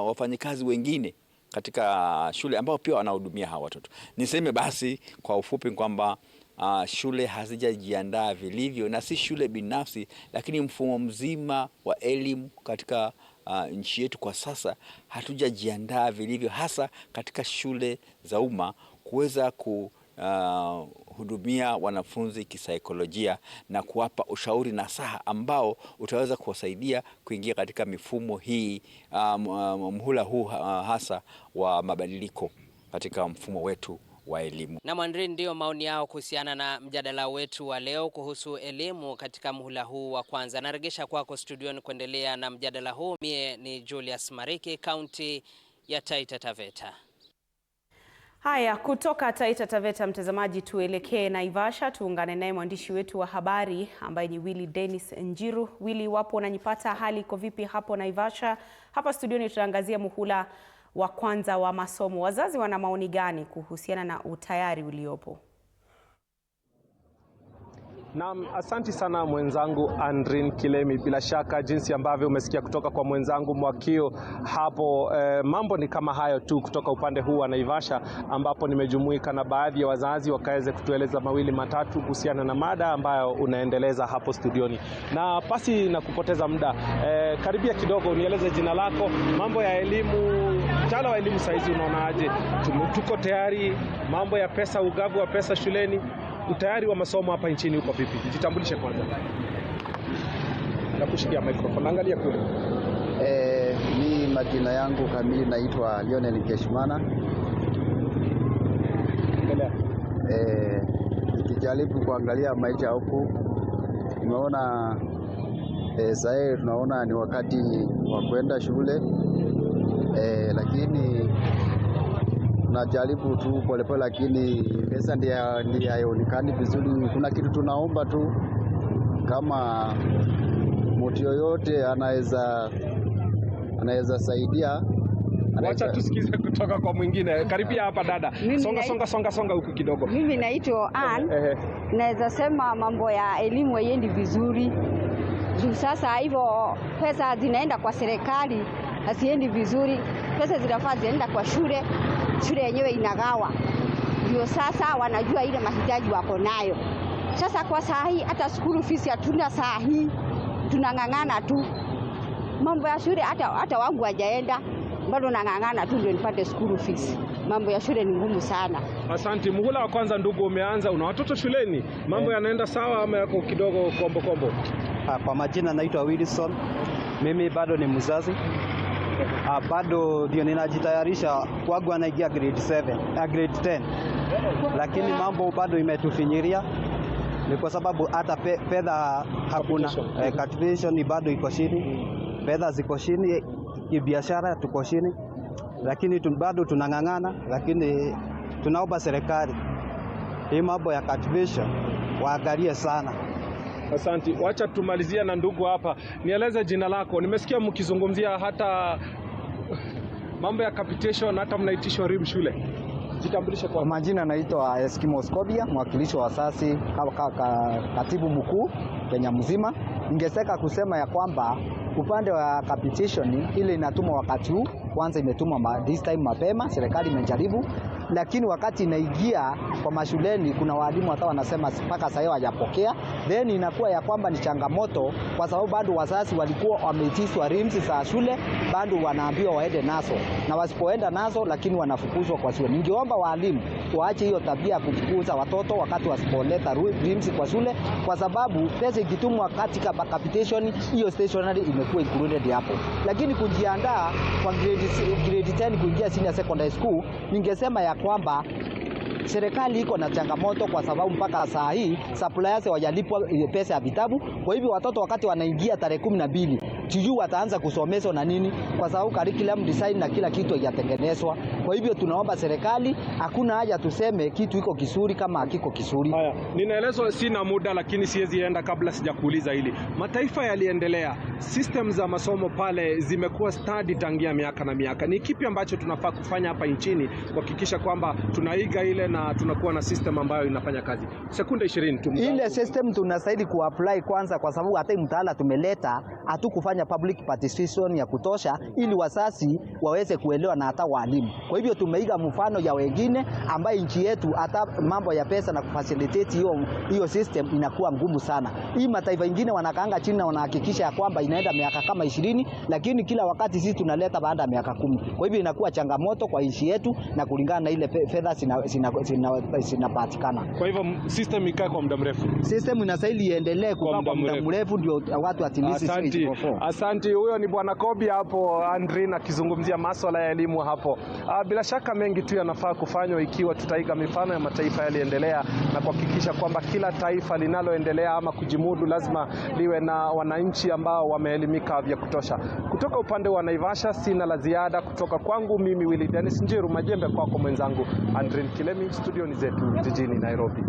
wafanyikazi wengine katika shule ambao pia wanahudumia hawa watoto. Niseme basi kwa ufupi kwamba shule hazijajiandaa vilivyo, na si shule binafsi, lakini mfumo mzima wa elimu katika nchi yetu kwa sasa hatujajiandaa vilivyo, hasa katika shule za umma kuweza kuhudumia wanafunzi kisaikolojia na kuwapa ushauri na saha ambao utaweza kuwasaidia kuingia katika mifumo hii mhula huu hasa wa mabadiliko katika mfumo wetu wa elimu. Na Andrew, ndio maoni yao kuhusiana na mjadala wetu wa leo kuhusu elimu katika mhula huu wa kwanza. Naregesha kwako studioni kuendelea na mjadala huu. Mie ni Julius Mariki, kaunti ya Taita Taveta. Haya, kutoka Taita Taveta mtazamaji, tuelekee Naivasha, tuungane naye mwandishi wetu wa habari ambaye ni Willy Dennis Njiru. Willy, wapo unanipata, hali iko vipi hapo Naivasha? Hapa studioni tutaangazia muhula wa kwanza wa masomo. Wazazi wana maoni gani kuhusiana na utayari uliopo? Naam, asanti sana mwenzangu Andrin Kilemi. Bila shaka jinsi ambavyo umesikia kutoka kwa mwenzangu Mwakio hapo, mambo ni kama hayo tu kutoka upande huu wa Naivasha, ambapo nimejumuika na baadhi ya wazazi wakaweze kutueleza mawili matatu kuhusiana na mada ambayo unaendeleza hapo studioni. Na pasi na kupoteza muda, karibia kidogo unieleze jina lako, mambo ya elimu, mtaala wa elimu saizi unaonaje? Tuko tayari? Mambo ya pesa, ugavi wa pesa shuleni, utayari wa masomo hapa nchini uko vipi? Jitambulishe kwanza. Nakushikia microphone, angalia kule. Ni majina yangu kamili naitwa Lionel Keshmana. Endelea. Nikijaribu kuangalia maisha huku, tumeona sasa tunaona ni wakati wa kwenda shule, lakini tunajaribu tu polepole, lakini pesa ndiyo haionekani vizuri. Kuna kitu tunaomba tu, kama mtu yoyote anaweza saidia. Wacha tusikize kutoka kwa mwingine. Karibia hapa dada. Songa huku kidogo. Mimi naitwa Ann. Naweza sema mambo ya elimu haiendi vizuri. Sasa hivyo pesa zinaenda kwa serikali, hasiendi vizuri. Pesa zinafaa zienda kwa shule. Shule yenyewe inagawa. Ndio sasa wanajua ile mahitaji wako nayo. Sasa kwa saa hii hata school fees hatuna, saa hii tunang'ang'ana tu. Mambo ya shule hata wangu hajaenda, bado nang'ang'ana tu ndio nipate school fees. Mambo ya shule ni ngumu sana. Asante. Muhula wa kwanza ndugu umeanza, una watoto shuleni, mambo yanaenda sawa ama yako kidogo kombo? Kwa majina naitwa Wilson. Mimi bado ni mzazi. Bado ndio ninajitayarisha, kwangu anaingia grade 10, lakini mambo bado imetufinyiria. Ni kwa sababu hata fedha hakuna, cultivation bado iko chini, fedha ziko chini, kibiashara tuko chini, lakini bado tunang'ang'ana, lakini tunaomba serikali hii mambo ya cultivation waangalie sana. Asante. Wacha tumalizia na ndugu hapa. Nieleze jina lako. Nimesikia mkizungumzia hata mambo ya capitation, hata mnaitishwa RIM shule. Jitambulishe kwa majina. Naitwa Eskimo Skobia, mwakilishi wa wazazi katibu mkuu Kenya mzima. Ningetaka kusema ya kwamba upande wa capitation ile inatumwa wakati huu, kwanza imetumwa this time mapema, serikali imejaribu, lakini wakati inaingia kwa mashuleni kuna walimu hata wanasema mpaka sasa hawajapokea. Then inakuwa ya kwamba ni changamoto kwa sababu bado wazazi walikuwa wameitishwa RIMS za shule, bado wanaambiwa waende nazo, na wasipoenda nazo lakini wanafukuzwa kwa shule. Ningeomba walimu waache hiyo tabia ya kufukuza watoto wakati wasipoleta RIMS kwa shule, kwa sababu pesa ikitumwa katika capitation, hiyo stationery imekuwa included hapo. Lakini kujiandaa kwa grade 10 kuingia senior secondary school, ningesema ya kwamba serikali iko na changamoto kwa sababu mpaka saa hii suppliers hawajalipwa pesa ya vitabu. Kwa hivyo watoto wakati wanaingia tarehe 12 sijui wataanza kusomeshwa na nini, kwa sababu curriculum design na kila kitu hajatengenezwa. Kwa hivyo tunaomba serikali, hakuna haja tuseme kitu iko kisuri kama hakiko kisuri. Haya, ninaelezwa sina muda, lakini siwezi enda kabla sijakuuliza hili. Mataifa yaliendelea, system za masomo pale zimekuwa study tangia miaka na miaka. Ni kipi ambacho tunafaa kufanya hapa nchini kuhakikisha kwamba tunaiga ile na tunakuwa na system ambayo inafanya kazi? Sekunde 20 tu. Ile system tunastahili kuapply kwanza, kwa sababu hata mtaala tumeleta hatukufanya public participation ya kutosha ili wazazi waweze kuelewa na hata walimu. Kwa hivyo tumeiga mfano ya wengine ambayo nchi yetu hata mambo ya pesa na kufacilitate hiyo system inakuwa ngumu sana. Hii mataifa mengine wanakaanga chini na wanahakikisha ya kwamba inaenda miaka kama 20, lakini kila wakati sisi tunaleta baada ya miaka 10. Kwa hivyo inakuwa changamoto kwa nchi yetu na kulingana na ile fedha zinapatikana. Kwa hivyo system ikae kwa muda mrefu. System inastahili iendelee kwa muda mrefu ndio watu atimize. Asante. Huyo ni Bwana Kobi hapo, Andrin akizungumzia masuala ya elimu hapo. Bila shaka mengi tu yanafaa kufanywa ikiwa tutaiga mifano ya mataifa yaliendelea na kuhakikisha kwamba kila taifa linaloendelea ama kujimudu lazima liwe na wananchi ambao wameelimika vya kutosha. Kutoka upande wa Naivasha sina la ziada. Kutoka kwangu mimi Willy Dennis Njiru, majembe kwako mwenzangu Andrin Kilemi, studioni zetu jijini Nairobi.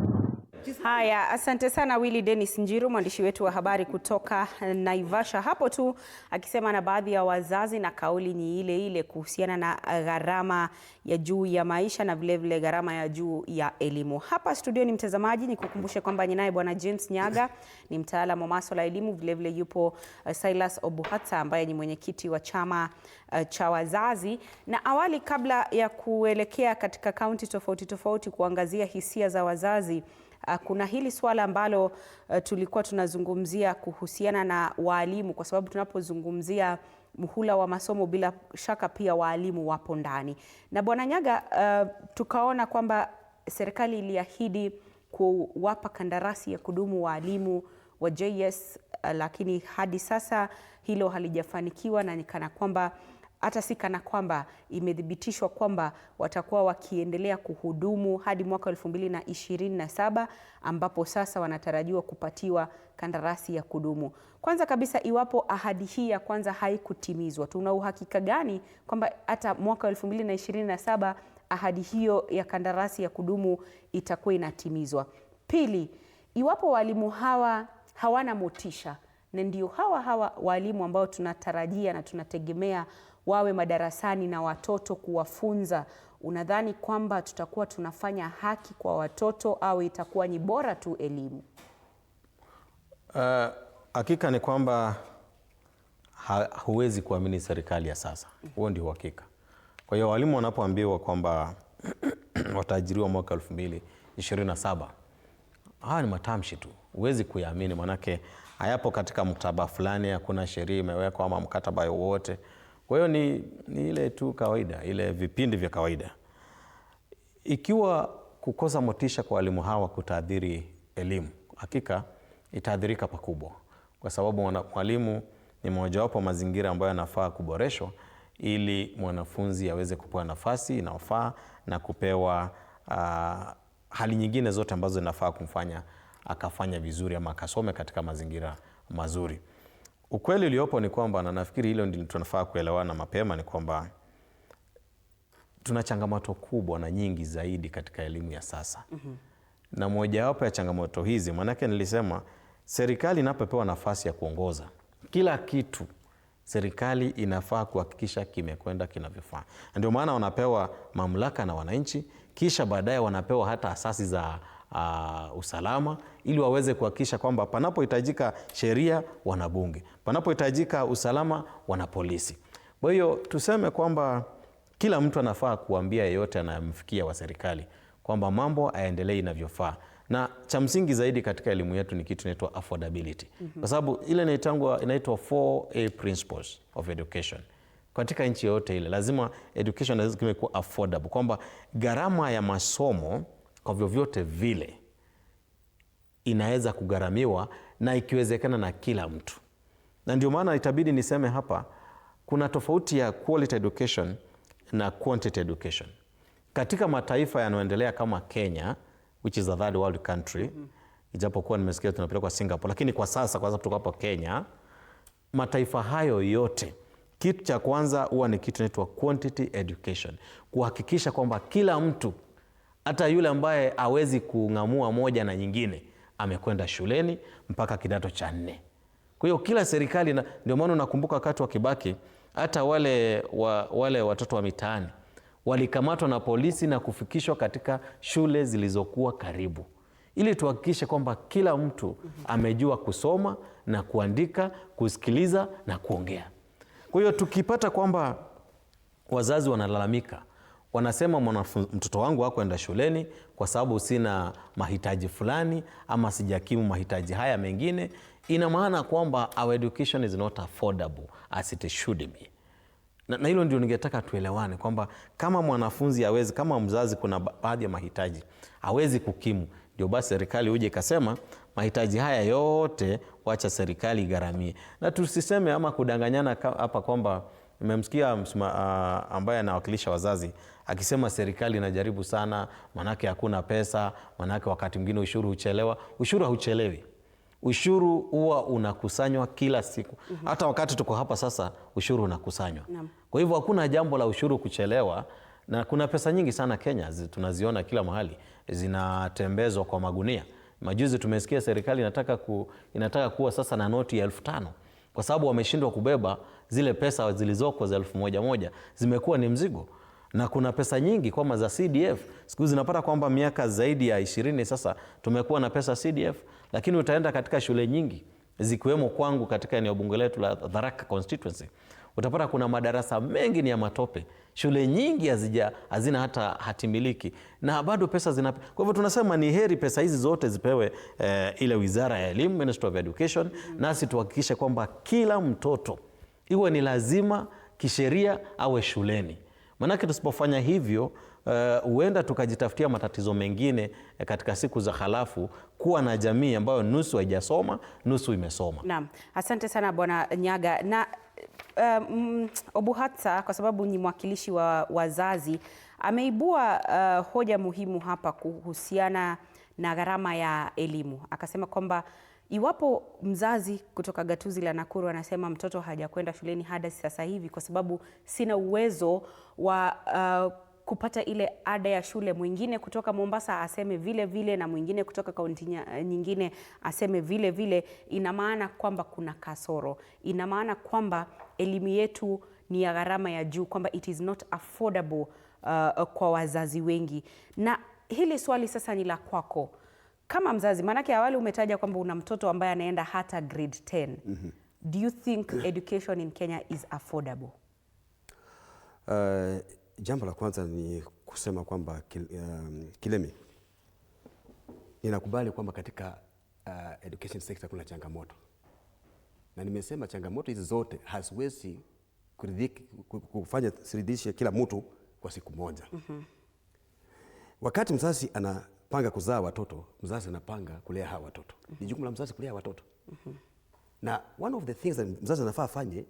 Haya, asante sana Willy Dennis Njiru, mwandishi wetu wa habari kutoka Naivasha, hapo tu akisema na baadhi ya wazazi, na kauli ni ile ile kuhusiana na gharama ya juu ya maisha na vile vile gharama ya juu ya elimu. Hapa studioni, mtazamaji, nikukumbushe kwamba ninaye Bwana James Nyaga, ni mtaalamu wa masuala ya elimu. Vile vile yupo Silas Obuhata ambaye ni mwenyekiti wa chama cha wazazi. Na awali, kabla ya kuelekea katika kaunti tofauti tofauti kuangazia hisia za wazazi, kuna hili swala ambalo tulikuwa tunazungumzia kuhusiana na walimu, kwa sababu tunapozungumzia muhula wa masomo bila shaka pia walimu wapo ndani. Na Bwana Nyaga, tukaona kwamba serikali iliahidi kuwapa kandarasi ya kudumu walimu wa JS, lakini hadi sasa hilo halijafanikiwa, na nikana kwamba hata si kana kwamba imethibitishwa kwamba watakuwa wakiendelea kuhudumu hadi mwaka 2027 ambapo sasa wanatarajiwa kupatiwa kandarasi ya kudumu. Kwanza kabisa, iwapo ahadi hii ya kwanza haikutimizwa, tuna uhakika gani kwamba hata mwaka 2027 ahadi hiyo ya kandarasi ya kudumu itakuwa inatimizwa? Pili, iwapo walimu hawa hawana motisha, na ndio hawa walimu ambao tunatarajia na tunategemea wawe madarasani na watoto kuwafunza, unadhani kwamba tutakuwa tunafanya haki kwa watoto au itakuwa ni bora tu elimu? Hakika ni kwamba huwezi kuamini serikali ya sasa. Huo ndio hakika. Kwa hiyo walimu wanapoambiwa kwamba wataajiriwa mwaka 2027, haya ni matamshi tu. Huwezi kuyaamini, manake hayapo katika mkataba fulani, hakuna sheria imewekwa ama mkataba wowote. Kwa hiyo ni ile tu kawaida, ile vipindi vya kawaida. Ikiwa kukosa motisha kwa walimu hawa kutaadhiri elimu, hakika itaadhirika pakubwa, kwa sababu mwalimu ni mojawapo mazingira ambayo yanafaa kuboreshwa ili mwanafunzi aweze kupewa nafasi inayofaa na kupewa hali nyingine zote ambazo zinafaa kumfanya akafanya vizuri ama akasome katika mazingira mazuri. Ukweli uliopo ni kwamba, na nafikiri hilo ndilo tunafaa kuelewana mapema, ni kwamba tuna changamoto kubwa na nyingi zaidi katika elimu ya sasa. Na mojawapo ya changamoto hizi, manake nilisema serikali inapopewa nafasi ya kuongoza kila kitu, serikali inafaa kuhakikisha kimekwenda kinavyofaa. Ndio maana wanapewa mamlaka na wananchi, kisha baadaye wanapewa hata asasi za usalama, ili waweze kuhakikisha kwamba panapohitajika sheria wana bunge, panapohitajika usalama wana polisi. Kwa hiyo tuseme kwamba kila mtu anafaa kuambia yeyote anayemfikia wa serikali kwamba mambo hayaendelee inavyofaa. Na cha msingi zaidi katika elimu yetu ni kitu inaitwa affordability. Kwa sababu ile inaitwa 4A principles of education. Katika nchi yote ile lazima education lazima kuwa affordable, kwamba gharama ya masomo kwa vyovyote vile inaweza kugharamiwa na ikiwezekana na kila mtu. Na ndio maana itabidi niseme hapa kuna tofauti ya quality education na quantity education. Katika mataifa yanayoendelea kama Kenya, which is a third world country, ijapokuwa nimesikia tunapelekwa Singapore, lakini kwa sasa kwa sababu tuko hapa Kenya, mataifa hayo yote kitu cha kwanza huwa ni kitu inaitwa quantity education, kuhakikisha kwamba kila mtu, hata yule ambaye hawezi kung'amua moja na nyingine, amekwenda shuleni mpaka kidato cha 4. Kwa hiyo kila serikali, ndio maana unakumbuka wakati wa Kibaki hata wale watoto wa mitaani walikamatwa na polisi na kufikishwa katika shule zilizokuwa karibu, ili tuhakikishe kwamba kila mtu amejua kusoma na kuandika, kusikiliza na kuongea. Kwa hiyo tukipata kwamba wazazi wanalalamika, wanasema mtoto wangu hakwenda shuleni kwa sababu sina mahitaji fulani ama sijakimu mahitaji haya mengine, ina maana kwamba our education is not affordable as it should be. Na hilo ndio ningetaka tuelewane kwamba kama mwanafunzi hawezi, kama mzazi kuna baadhi ya mahitaji hawezi kukimu, ndio basi serikali uje ikasema mahitaji haya yote wacha serikali igharamie. Na tusiseme ama kudanganyana hapa kwamba nimemsikia ambaye anawakilisha wazazi akisema serikali inajaribu sana, manake hakuna pesa, manake wakati mwingine ushuru huchelewa. Ushuru hauchelewi. Ushuru huwa unakusanywa kila siku. Hata wakati tuko hapa sasa ushuru unakusanywa. Kwa hivyo hakuna jambo la ushuru kuchelewa, na kuna pesa nyingi sana Kenya tunaziona kila mahali zinatembezwa kwa magunia. Majuzi tumesikia serikali inataka kuwa sasa na noti ya 5,000 kwa sababu wameshindwa kubeba zile pesa zilizoko za 1,000 zimekuwa ni mzigo. Na kuna pesa nyingi kama za CDF. Siku zinapata kwamba miaka zaidi ya 20 sasa tumekuwa na pesa CDF, lakini utaenda katika shule nyingi zikiwemo kwangu katika eneo bunge letu la Tharaka constituency, utapata kuna madarasa mengi ni ya matope. Shule nyingi hazina hata hatimiliki na bado pesa Kwa hivyo tunasema ni heri pesa hizi zote zipewe ile Wizara ya Elimu, Ministry of Education, nasi tuhakikishe kwamba kila mtoto iwe ni lazima kisheria awe shuleni. Manake tusipofanya hivyo huenda tukajitafutia matatizo mengine katika siku za halafu, kuwa na jamii ambayo nusu haijasoma, nusu imesoma. Naam, asante sana Bwana Nyaga. Na Obuhatsa, kwa sababu ni mwakilishi wa wazazi, ameibua hoja muhimu hapa kuhusiana na gharama ya elimu. Akasema kwamba iwapo mzazi kutoka gatuzi la Nakuru anasema mtoto hajakwenda shuleni hadi sasa hivi kwa sababu sina uwezo wa kupata ile ada ya shule, mwingine kutoka Mombasa aseme vile vile, na mwingine kutoka kaunti nyingine aseme vile vile, ina maana kwamba kuna kasoro. Ina maana kwamba elimu yetu ni ya gharama ya juu, kwamba it is not affordable kwa wazazi wengi. Na hili swali sasa ni la kwako kama mzazi, maanake awali umetaja kwamba una mtoto ambaye anaenda hata grade 10. Do you think education in Kenya is affordable? Jambo la kwanza ni kusema kwamba Kilemi, ninakubali kwamba katika education sector kuna changamoto, na nimesema changamoto hizi zote haziwezi kufanya siridhishe kila mtu kwa siku moja. Wakati mzazi anapanga kuzaa watoto, mzazi anapanga kulea hawa watoto. Ni jukumu la mzazi kulea watoto. Na one of the things that mzazi anafaa afanye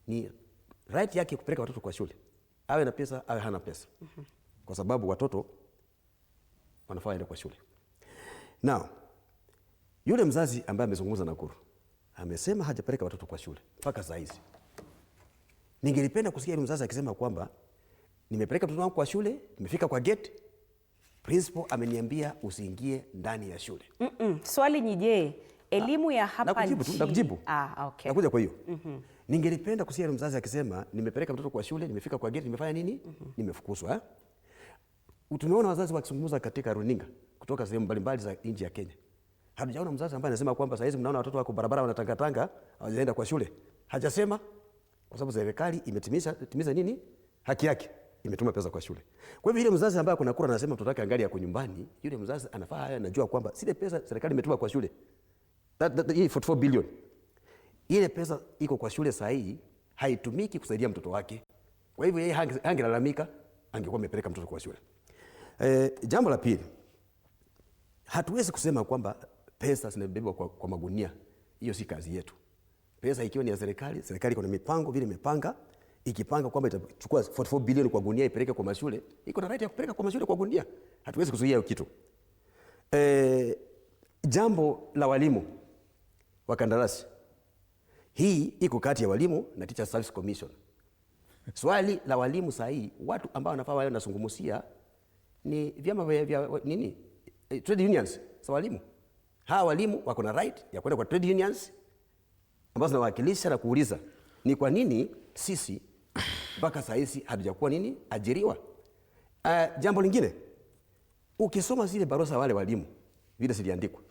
ni right yake kupeleka watoto kwa shule. Awe na pesa, awe hana pesa. Kwa sababu watoto wanafaa waende kwa shule. Now, Yule mzazi ambaye amezungumza Nakuru amesema hajapeleka watoto kwa shule mpaka saa hizi. Ningelipenda kusikia yule mzazi akisema kwamba nimepeleka mtoto wangu kwa shule, nimefika kwa gate, principal ameniambia usiingie ndani ya shule. Swali ni je, elimu ya hapa nchini. Nakujibu. Okay. Nakuja kwa hiyo. Ningelipenda kusikia yule mzazi akisema nimepeleka mtoto kwa shule, nimefika kwa gate, nimefanya nini? Nimefukuzwa. Tumeona wazazi wakizungumza katika runinga kutoka sehemu mbalimbali za nchi ya Kenya. Hatujaona mzazi ambaye anasema kwamba saa hizi mnaona watoto wako barabara wanatangatanga, hawajaenda kwa shule. Hajasema kwa sababu serikali imetimiza nini? Haki yake. Imetuma pesa kwa shule. Kwa hivyo yule mzazi ambaye kuna kura anasema mtoto wake angali yako nyumbani, yule mzazi anafaa anajua kwamba zile pesa serikali imetuma kwa shule. Hii 44 billion. Ile pesa iko kwa shule saa hii haitumiki kusaidia mtoto wake. Kwa hivyo yeye angelalamika, angekuwa amepeleka mtoto kwa shule. Jambo la pili, hatuwezi kusema kwamba pesa zinabebwa kwa magunia. Hiyo si kazi yetu. Pesa ikiwa ni ya serikali, serikali iko na mipango vile imepanga, ikipanga kwamba itachukua 44 billion kwa gunia ipeleke kwa mashule, iko na right ya kupeleka kwa mashule kwa gunia. Hatuwezi kuzuia hiyo kitu. Jambo la walimu wa kandarasi. Hii iko kati ya walimu na Teacher Service Commission. Swali la walimu saa hii, watu ambao wanafaa wao nasungumusia ni vyama vya nini? Trade unions za walimu. Hawa walimu wako na right ya kwenda kwa trade unions ambazo zinawakilisha na kuuliza ni kwa nini sisi mpaka saa hizi hatujakuwa nini ajiriwa. Jambo lingine, ukisoma zile barua za wale walimu vile ziliandikwa,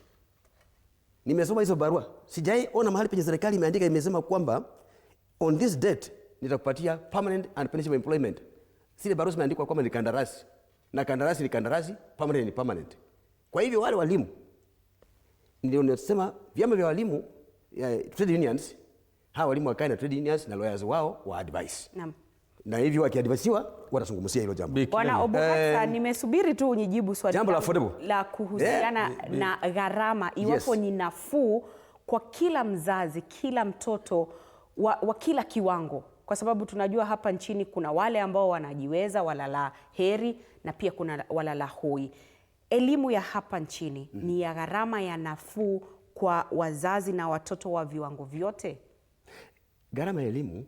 nimesoma hizo barua, sijaiona mahali penye serikali imeandika imesema kwamba on this date nitakupatia permanent and pensionable employment. Zile barua zimeandikwa kwamba ni kandarasi, na kandarasi ni kandarasi, permanent ni permanent. Kwa hivyo wale walimu ndio nasema vyama vya walimu trade unions, hawa walimu wakae na trade unions na lawyers wao wa advice. Naam. Na hivyo wakiadvisiwa watazungumzia hilo jambo. Bwana Obuhasa, nimesubiri tu unijibu swali jambo la kuhusiana na gharama iwapo ni nafuu kwa kila mzazi, kila mtoto wa kila kiwango, kwa sababu tunajua hapa nchini kuna wale ambao wanajiweza, walala heri, na pia kuna walala hoi. Elimu ya hapa nchini ni ya gharama ya nafuu kwa wazazi na watoto wa viwango vyote? Gharama ya elimu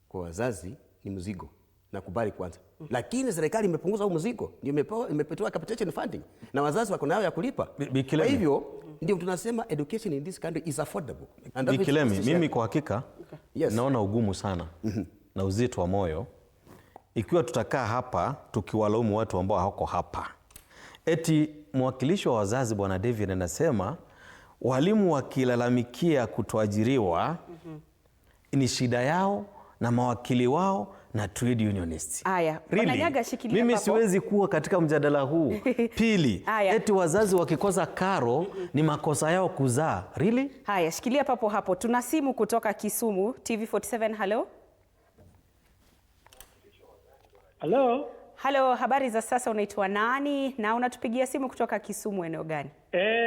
kwa wazazi ni mzigo, nakubali kwanza. Lakini serikali imepunguza huo mzigo, ndio imepatiwa capitation funding na wazazi wako nayo ya kulipa. Kwa hivyo ndio tunasema education in this country is affordable. Bikilemi, mimi kwa hakika naona ugumu sana na uzito wa moyo ikiwa tutakaa hapa tukiwalaumu watu ambao hawako hapa. Eti mwakilishi wa wazazi Bwana David anasema walimu wakilalamikia kutoajiriwa ni shida yao na mawakili wao na trade unionists. Aya, really? Mimi siwezi kuwa katika mjadala huu. Pili, eti wazazi wakikosa karo ni makosa yao kuzaa. Really? Haya, shikilia papo hapo. Tuna simu kutoka Kisumu, TV47. Hello. Hello. Hello, habari za sasa, unaitwa nani na unatupigia simu kutoka Kisumu eneo gani?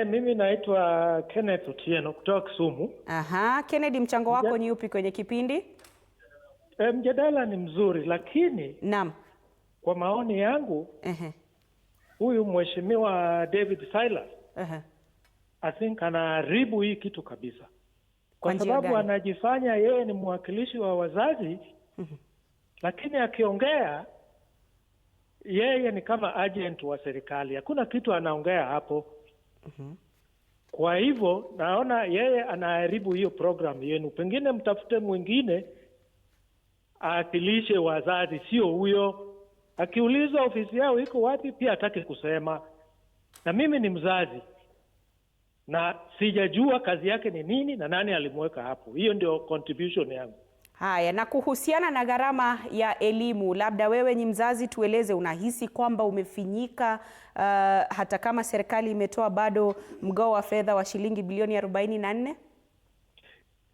Mimi naitwa Kenneth Otieno kutoka Kisumu. Aha, Kennedy, mchango wako ni upi kwenye kipindi? Mjadala ni mzuri, lakini naam, kwa maoni yangu huyu mheshimiwa David Silas I think anaharibu hii kitu kabisa, kwa sababu anajifanya yeye ni mwakilishi wa wazazi lakini akiongea yeye ni kama agent wa serikali. Hakuna kitu anaongea hapo. Kwa hivyo naona yeye anaharibu hiyo program yenu. Pengine mtafute mwingine akilishe wazazi, sio huyo. Akiulizwa ofisi yao iko wapi pia hataki kusema. Na mimi ni mzazi na sijajua kazi yake ni nini na nani alimweka hapo. Hiyo ndio contribution yangu. Haya, na kuhusiana na gharama ya elimu, labda wewe ni mzazi, tueleze, unahisi kwamba umefinyika hata kama serikali imetoa bado mgao wa fedha wa shilingi bilioni 44?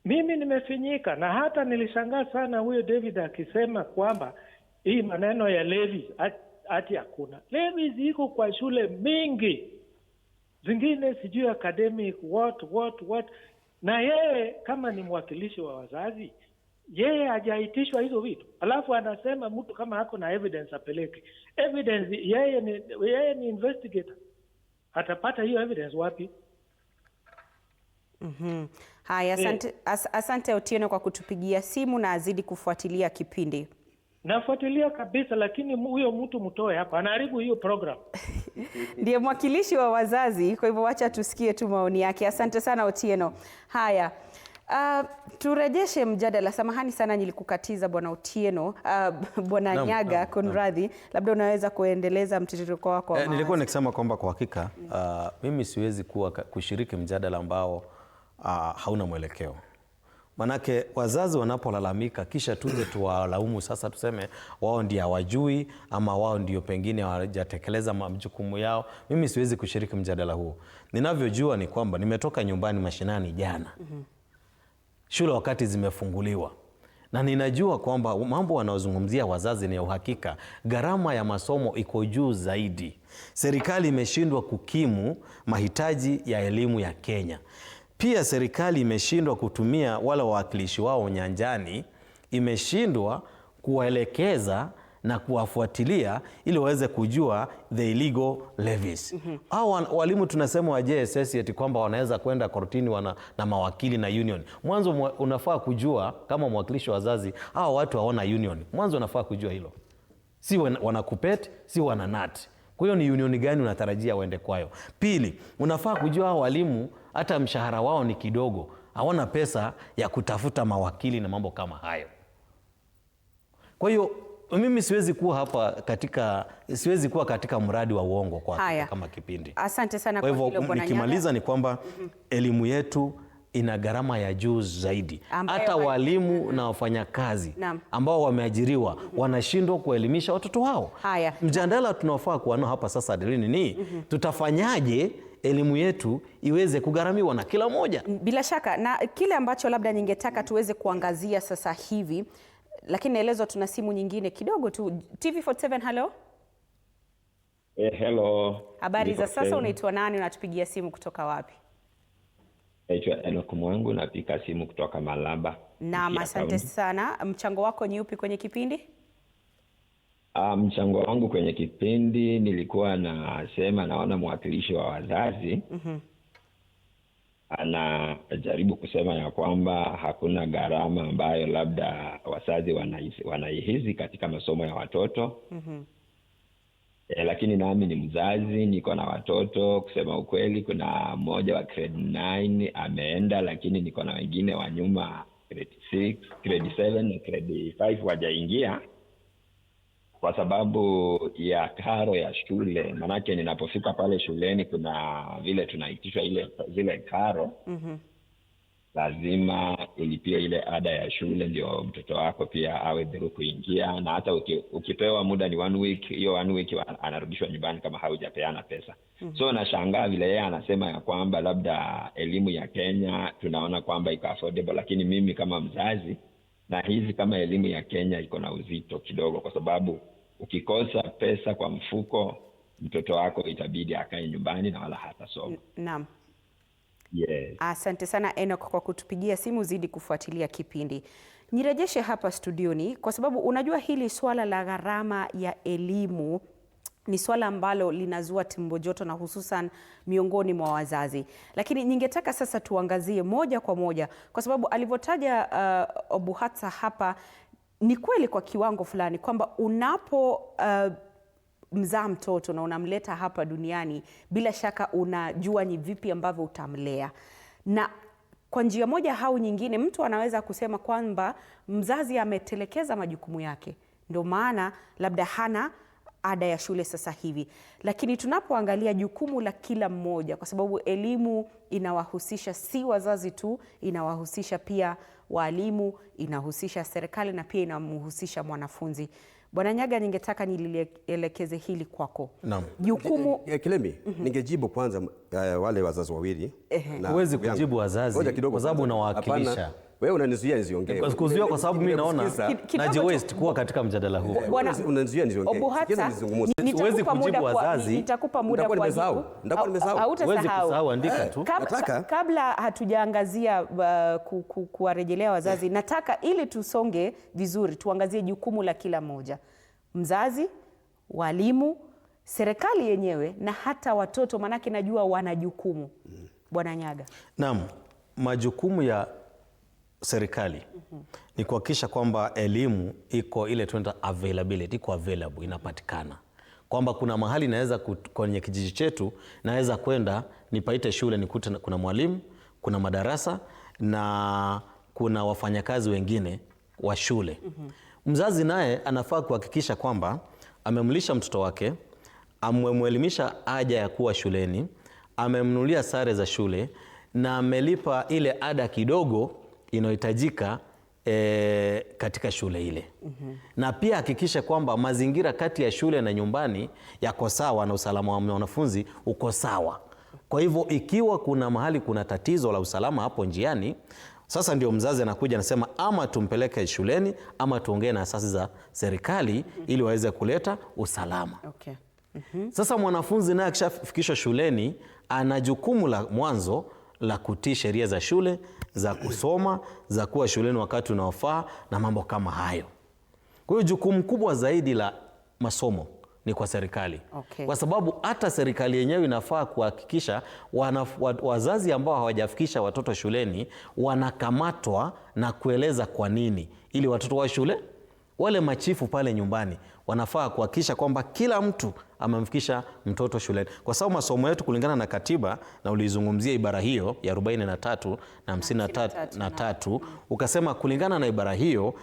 Mimi nimefinyika, na hata nilishangaa sana huyo David akisema kwamba hii maneno ya levies ati hakuna. Levies iko kwa shule mingi. Zingine sijui academic what. Na yeye kama ni mwakilishi wa wazazi, yeye hajaitishwa hizo vitu. Alafu anasema mtu kama hako na evidence apeleke. Evidence yeye ni investigator. Atapata hiyo evidence wapi? Haya, asante Otieno kwa kutupigia simu na azidi kufuatilia kipindi. Nafuatilia kabisa, lakini huyo mtu mtoe hapa, anaharibu hiyo program. Ndiye mwakilishi wa wazazi, kwa hivyo wacha tusikie tu maoni yake. Asante sana Otieno. Haya, turejeshe mjadala. Samahani sana nilikukatiza Bwana Otieno. Bwana Nyaga, kunradhi, labda unaweza kuendeleza mtiririko wako. Nilikuwa nikisema kwamba kwa hakika mimi siwezi kushiriki mjadala ambao hauna mwelekeo. Manake wazazi wanapolalamika kisha tuje tuwalaumu sasa tuseme wao ndio hawajui ama wao ndio pengine hawajatekeleza majukumu yao. Mimi siwezi kushiriki mjadala huo. Ninavyojua ni kwamba nimetoka nyumbani mashinani jana. Shule wakati zimefunguliwa. Na ninajua kwamba mambo wanaozungumzia wazazi ni ya uhakika. Gharama ya masomo iko juu zaidi. Serikali imeshindwa kukimu mahitaji ya elimu ya Kenya. Pia serikali imeshindwa kutumia wale wawakilishi wao nyanjani, imeshindwa kuwaelekeza na kuwafuatilia ili waweze kujua the illegal levies. Hao walimu tunasema wa JSS eti kwamba wanaweza kwenda kortini na mawakili na union. Mwanzo unafaa kujua kama mwakilishi wa wazazi, hao watu hawana union. Mwanzo unafaa kujua hilo. Si wanakupet, si wananat. Kwa hiyo ni union gani unatarajia waende kwayo? Pili, unafaa kujua hao walimu hata mshahara wao ni kidogo. Hawana pesa ya kutafuta mawakili na mambo kama hayo. Kwa hiyo mimi siwezi kuwa katika mradi wa uongo kwa kama kipindi. Asante sana kwa hilo Bwana Nyaga. Nikimaliza ni kwamba elimu yetu ina gharama ya juu zaidi. Hata walimu na wafanyakazi ambao wameajiriwa wanashindwa kuelimisha watoto wao. Mjadala tunaofaa kuwa nao hapa sasa Adeline ni tutafanyaje elimu yetu iweze kugharamiwa na kila moja. Bila shaka, na kile ambacho labda ningetaka tuweze kuangazia sasa hivi, lakini naelezwa tuna simu nyingine kidogo tu. TV47, hello. Hello. Habari za sasa, unaitwa nani, unatupigia simu kutoka wapi? Naitwa Enoch Mwangu, napiga simu kutoka Malaba. Naam, asante sana. Mchango wako ni upi kwenye kipindi? Mchango wangu kwenye kipindi nilikuwa nasema naona mwakilishi wa wazazi anajaribu kusema ya kwamba hakuna gharama ambayo labda wazazi wanaihisi katika masomo ya watoto. Lakini nami ni mzazi, niko na watoto. Kusema ukweli, kuna mmoja wa grade 9 ameenda, lakini niko na wengine wa nyuma grade 6, grade 7 na grade 5 wajaingia kwa sababu ya karo ya shule. Manake ninapofika pale shuleni kuna vile tunaitishwa zile karo. Lazima ulipie ile ada ya shule ndio mtoto wako pia awe dhuru kuingia, na hata ukipewa muda ni 1 week, hiyo 1 week anarudishwa nyumbani kama haujapeana pesa. So nashangaa vile yeye anasema ya kwamba labda elimu ya Kenya tunaona kwamba iko affordable, lakini mimi kama mzazi na hizi kama elimu ya Kenya iko na uzito kidogo, kwa sababu ukikosa pesa kwa mfuko, mtoto wako itabidi akae nyumbani na wala hatasoma. Naam. Yes. Asante sana Enoch kwa kutupigia simu, zidi kufuatilia kipindi. Nirejeshe hapa studioni kwa sababu unajua hili swala la gharama ya elimu ni swala ambalo linazua tumbo joto na hususan miongoni mwa wazazi. Lakini ningetaka sasa tuangazie moja kwa moja kwa sababu alivyotaja Obuhatsa hapa ni kweli kwa kiwango fulani kwamba unapo mzaa mtoto na unamleta hapa duniani, bila shaka unajua ni vipi ambavyo utamlea. Na kwa njia moja au nyingine mtu anaweza kusema kwamba mzazi ametelekeza majukumu yake, ndio maana labda hana ada ya shule sasa hivi. Lakini tunapoangalia jukumu la kila mmoja, kwa sababu elimu inawahusisha si wazazi tu, inawahusisha pia walimu, inahusisha serikali na pia inamhusisha mwanafunzi. Bwana Nyaga, ningetaka nilielekeze hili kwako. Naam. Jukumu Kilemi, ningejibu kwanza wale wazazi wawili. Huwezi kujibu wazazi kwa sababu unawakilisha. Wewe unanizuia niziongee. Kuzuia kwa sababu mimi naona naje waste kuwa katika mjadala huu. Unanizuia niziongee. Huwezi kujibu wazazi. Nitakupa muda kwa nimesahau. Huwezi kusahau, andika tu. Kabla hatujaangazia kuwarejelea wazazi, nataka ili tusonge vizuri tuangazie jukumu la kila mmoja. Mzazi, walimu, serikali yenyewe na hata watoto, manake najua wana jukumu. Bwana Nyaga. Naam. majukumu ya serikali ni kuhakikisha kwamba elimu iko ile tunaita availability, iko available, inapatikana. Kwamba kuna mahali naweza kwenye kijiji chetu naweza kwenda nipaite shule nikute kuna mwalimu, kuna madarasa na kuna wafanyakazi wengine wa shule. Mzazi naye anafaa kuhakikisha kwamba amemlisha mtoto wake, amemwelimisha haja ya kuwa shuleni, amemnunulia sare za shule na amelipa ile ada kidogo inayohitajika katika shule ile. Na pia hakikisha kwamba mazingira kati ya shule na nyumbani yako sawa na usalama wa wanafunzi uko sawa. Kwa hivyo ikiwa kuna mahali kuna tatizo la usalama hapo njiani, sasa ndio mzazi anakuja anasema ama tumpeleke shuleni ama tuongee na asasi za serikali ili waweze kuleta usalama. Okay. Sasa mwanafunzi naye akishafikishwa shuleni ana jukumu la mwanzo la kutii sheria za shule, za kusoma, za kuwa shuleni wakati unaofaa na mambo kama hayo. Kwa hiyo jukumu kubwa zaidi la masomo ni kwa serikali. Okay. Kwa sababu hata serikali yenyewe inafaa kuhakikisha wazazi ambao hawajafikisha watoto shuleni wanakamatwa na kueleza kwa nini, ili watoto wa shule, wale machifu pale nyumbani wanafaa kuhakikisha kwamba kila mtu amemfikisha mtoto shuleni. Kwa sababu masomo yetu kulingana na katiba, na ulizungumzia ibara hiyo ya 43 na 53, ukasema kulingana na ibara hiyo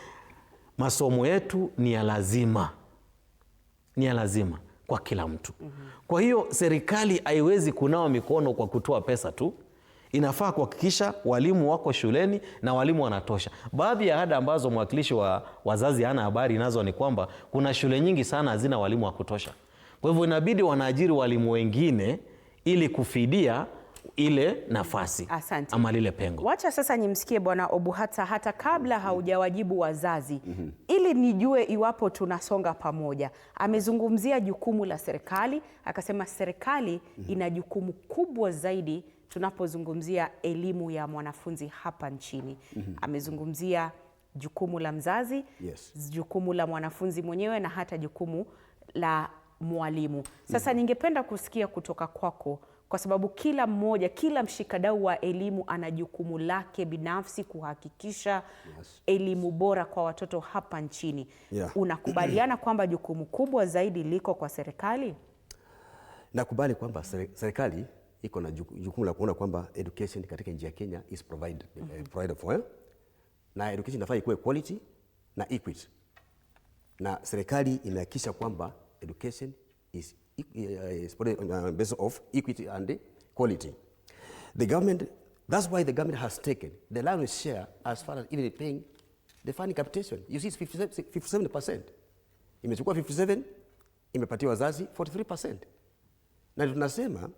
masomo yetu ni ya lazima. Ni ya lazima kwa kila mtu. Kwa hiyo serikali haiwezi kunawa mikono kwa kutoa pesa tu. Inafaa kuhakikisha walimu wako shuleni na walimu wanatosha. Baadhi ya ada ambazo mwakilishi wa wazazi hana habari nazo ni kwamba kuna shule nyingi sana hazina walimu wa kutosha. Kwa hivyo inabidi wanaajiri walimu wengine ili kufidia ile nafasi. Asante. Ama lile pengo. Wacha sasa nimsikie Bwana Obuhata hata kabla haujawajibu wazazi ili nijue iwapo tunasonga pamoja. Amezungumzia jukumu la serikali, akasema serikali ina jukumu kubwa zaidi tunapozungumzia elimu ya mwanafunzi hapa nchini. Amezungumzia jukumu la mzazi, jukumu la mwanafunzi mwenyewe na hata jukumu la mwalimu. Sasa ningependa kusikia kutoka kwako, kwa sababu kila mmoja, kila mshikadau wa elimu ana jukumu lake binafsi kuhakikisha elimu bora kwa watoto hapa nchini. Unakubaliana kwamba jukumu kubwa zaidi liko kwa serikali? Nakubali kwamba serikali iko na jukumu la kuona kwamba education katika nchi ya Kenya is provided for. Na education inafaa ikuwe quality na equity. Na serikali inahakikisha kwamba education is based of equity and quality. The government, that's why the government has taken the lion's share as far as even paying the funding capitation. You see, it's 57%. Imechukua 57, imepatia wazazi 43%. Na tunasema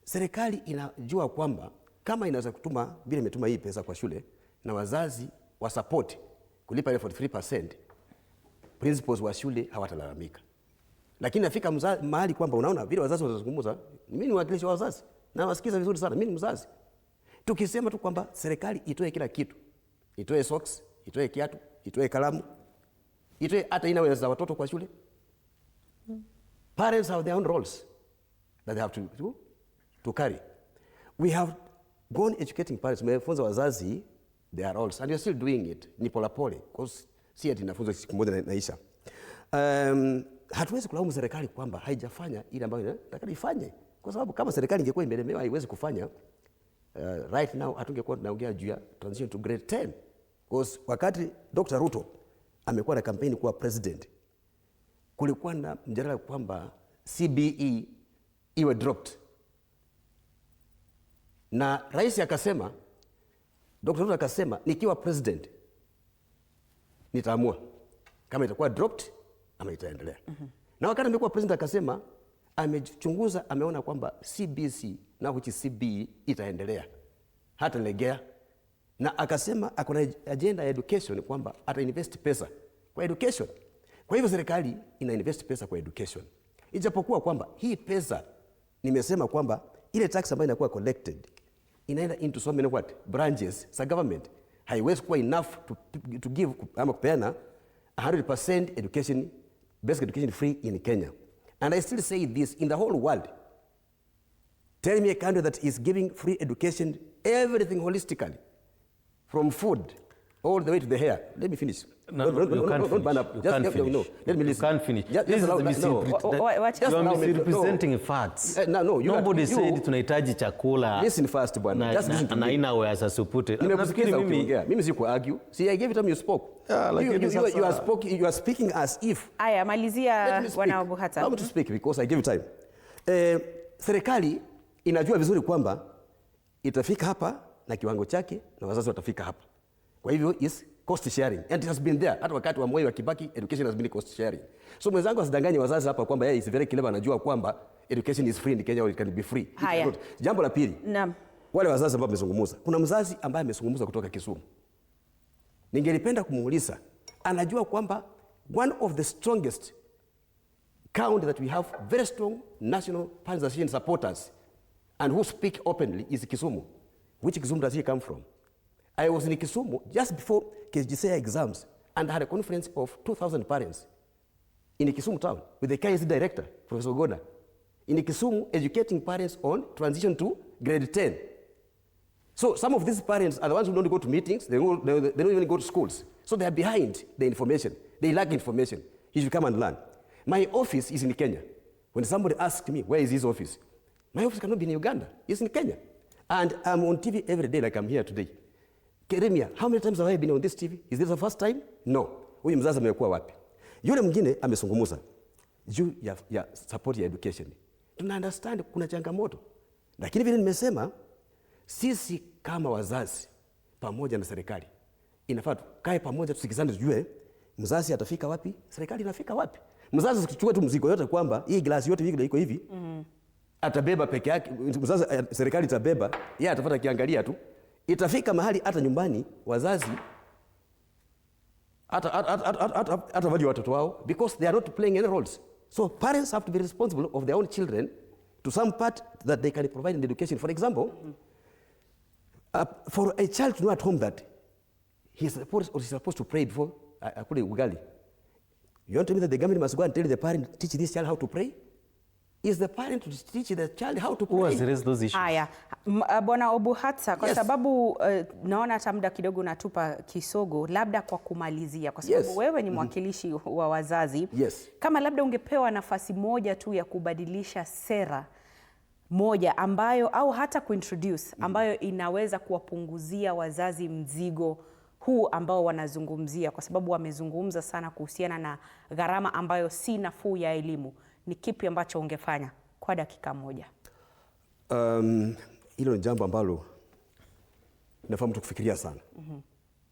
serikali inajua kwamba kama inaweza kutuma vile imetuma hii pesa kwa shule na wazazi wa support kulipa ile 43%, principals wa shule hawatalalamika. Lakini nafika mahali kwamba unaona vile wazazi wanazungumza, mimi ni mwakilishi wa wazazi na wasikiza vizuri sana, mimi ni mzazi. Tukisema tu kwamba serikali itoe kila kitu, itoe socks, itoe kiatu, itoe kalamu, itoe hata ina za watoto kwa shule. Parents have their own roles that they have to carry. We have gone educating parents, tumefunza wazazi their roles and you're still doing it. Ni polepole because si ati nafunza siku moja naisha. Hatuwezi kulaumu serikali kwamba haijafanya ile ambayo inataka ifanye, kwa sababu kama serikali ingekuwa imelemewa haiwezi kufanya, right now hatungekuwa tunaongea juu ya transition to grade 10. Because wakati Dr. Ruto amekuwa na kampeni kuwa president, kulikuwa na mjadala kwamba CBE iwe dropped. Na rais akasema, Dr. Ruto akasema, nikiwa president nitaamua kama itakuwa dropped ama itaendelea. Na wakati amekuwa president akasema amechunguza, ameona kwamba CBC na which CBE itaendelea hata legea, na akasema akona agenda ya education kwamba ata invest pesa kwa education. Kwa hivyo serikali ina invest pesa kwa education, ijapokuwa kwamba hii pesa nimesema kwamba ile tax ambayo inakuwa collected inaenda into so many branches za government, haiwezi kuwa enough to give ama kupeana 100% education, basic education free in Kenya. And I still say this, in the whole world, Tell me a country that is giving free education, everything holistically, from food all the way to the hair. Let me finish. No, you can't finish. Let me listen. You can't finish. You are misrepresenting facts. Nobody said tunahitaji chakula. Listen first, bwana. Just listen to me. Na inawe asasupute. Nimekusikiza ukiongea. Mimi siku argue. See, I gave it time you spoke. You are speaking as if. Aya, malizia bwana Obuhata. I'm to speak because I gave you time. Serikali inajua vizuri kwamba itafika hapa na kiwango chake na wazazi watafika hapa. Kwa hivyo is cost sharing and it has been there. Hata wakati wa Moi wa Kibaki education has been cost sharing. So mwenzangu asidanganye wazazi hapa kwamba yeye is very clever, anajua kwamba education is free in Kenya or it can be free. Jambo la pili. Naam. Wale wazazi ambao wamezungumza. Kuna mzazi ambaye amezungumza kutoka Kisumu. Ningelipenda kumuuliza, anajua kwamba one of the strongest county that we have very strong national parents association supporters and who speak openly is Kisumu. Which Kisumu does he come from? I was in Kisumu just before KGCSE exams and had a conference of 2,000 parents in Kisumu town with the KISD director, Professor Goda, in Kisumu educating parents on transition to grade 10. So some of these parents are the ones who don't go to meetings, they don't even go to schools. So they are behind the information. They lack information. You should come and learn. My office is in Kenya. When somebody asks me, where is his office? My office cannot be in Uganda. It's in Kenya. And I'm on TV every day like I'm here today. Keremia, how many times have I been on this TV? Is this the first time? No. Huyu mzazi amekuwa wapi? Yule mwingine amesungumuza juu ya support ya education. Tuna understand kuna changamoto. Lakini vile nimesema, sisi kama wazazi pamoja na serikali inafaa tukae pamoja, tusikizane, tujue mzazi atafika wapi, serikali inafika wapi. Mzazi usichukue tu mzigo yote kwamba hii glasi yote iko hivi. Atabeba peke yake, mzazi serikali itabeba, yeye atafuata kiangalia tu. Itafika mahali hata nyumbani wazazi hata value watoto wao because they are not playing any roles. So parents have to be responsible of their own children to some part that they can provide in education. For example, for a child to know at home that he is supposed to pray before akule ugali. You want to tell me that the government must go and tell the parent, teach this child how to pray? Is the parent to teach the child how to pray? Who has raised those issues? Haya, Bwana Obuhata, kwa sababu naona hata muda kidogo natupa kisogo, labda kwa kumalizia, kwa sababu wewe ni mwakilishi wa wazazi. Kama labda ungepewa nafasi moja tu ya kubadilisha sera moja ambayo au hata kuintroduce ambayo inaweza kuwapunguzia wazazi mzigo huu ambao wanazungumzia, kwa sababu wamezungumza sana kuhusiana na gharama ambayo si nafuu ya elimu, ni kipi ambacho ungefanya kwa dakika moja? Hilo ni jambo ambalo nafahamu tukufikiria sana.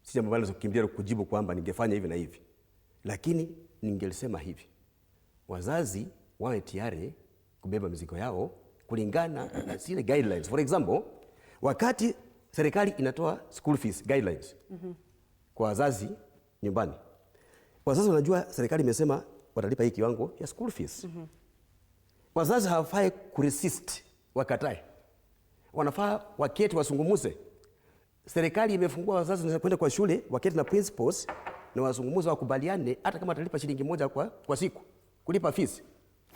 Si jambo ambalo kukimbia kujibu kwamba ningefanya hivi na hivi. Lakini ningelisema hivi. Wazazi wawe tayari kubeba mizigo yao kulingana na zile guidelines. For example, wakati serikali inatoa school fees guidelines kwa wazazi nyumbani, wazazi wanajua serikali imesema watalipa hii kiwango ya school fees. Wazazi hawafai kuresist wakatae. Wanafaa waketi wasungumuze. Serikali imefungua wazazi na kwenda kwa shule waketi na principals na wasungumuze wakubaliane hata kama atalipa shilingi moja kwa siku kulipa fees.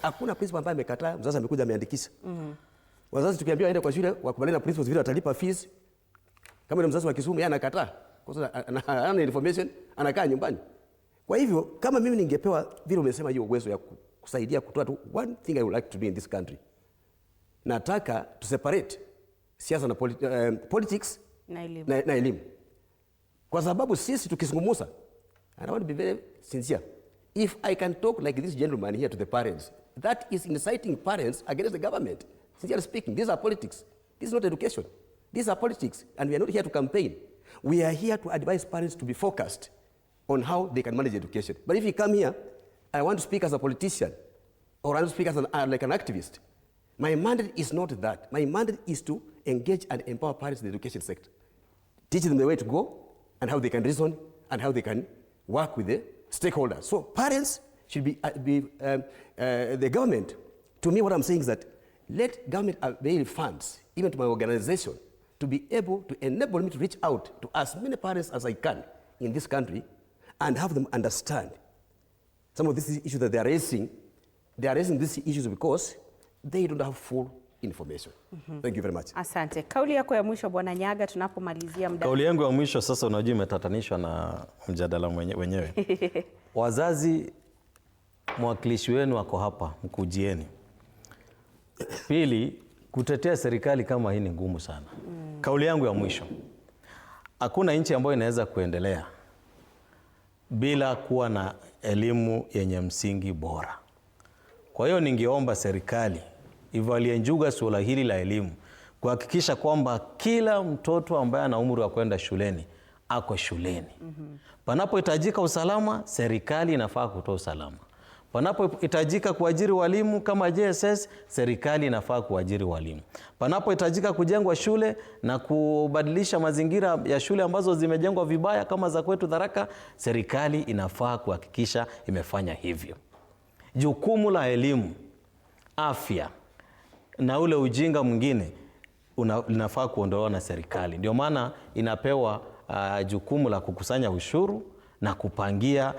Hakuna principal ambaye amekataa, mzazi amekuja ameandikisha. Wazazi tukiambiwa aende kwa shule wakubaliane na principals vile atalipa fees. Kama ni mzazi wa Kisumu yeye anakataa. Kwa sababu ana information, anakaa nyumbani. Kwa hivyo kama mimi ningepewa vile umesema hiyo uwezo ya kusaidia kutoa tu, one thing I would like to do in this country, nataka to separate siasa na politics na elimu. Kwa sababu sisi tukizungumza, and I want to be very sincere, if I can talk like this gentleman here to the parents, that is inciting parents against the government. Sincerely speaking, these are politics. This is not education. These are politics, and we are not here to campaign. We are here to advise parents to be focused on how they can manage education. But if you come here, I want to speak as a politician, or I want to speak as like an activist. My mandate is not that. My mandate is to engage and empower parents in the education sector. Teach them the way to go, and how they can reason, and how they can work with the stakeholders. So parents should be the government. To me, what I'm saying is that let government avail funds, even to my organization, to be able to enable me to reach out to as many parents as I can in this country and have them understand some of these issues that they are raising. They are raising these issues because they don't have full information. Thank you very much. Asante. Kauli yako ya mwisho Bwana Nyaga tunapomalizia muda. Kauli yangu ya mwisho sasa, unajua imetatanishwa na mjadala wenyewe. Wazazi, mwakilishi wenu wako hapa, mkujieni. Pili, kutetea serikali kama hii ni ngumu sana. Kauli yangu ya mwisho, hakuna nchi ambayo inaweza kuendelea bila kuwa na elimu yenye msingi bora. Kwa hiyo ningeomba serikali ivalie njuga suala hili la elimu, kuhakikisha kwamba kila mtoto ambaye ana umri wa kwenda shuleni ako shuleni. Panapohitajika usalama, serikali inafaa kutoa usalama. Panapohitajika kuajiri walimu kama JSS, serikali inafaa kuajiri walimu. Panapohitajika kujengwa shule na kubadilisha mazingira ya shule ambazo zimejengwa vibaya kama za kwetu Tharaka, serikali inafaa kuhakikisha imefanya hivyo. Jukumu la elimu, afya na ule ujinga mwingine linafaa kuondolewa na serikali. Ndio maana inapewa jukumu la kukusanya ushuru na kupangia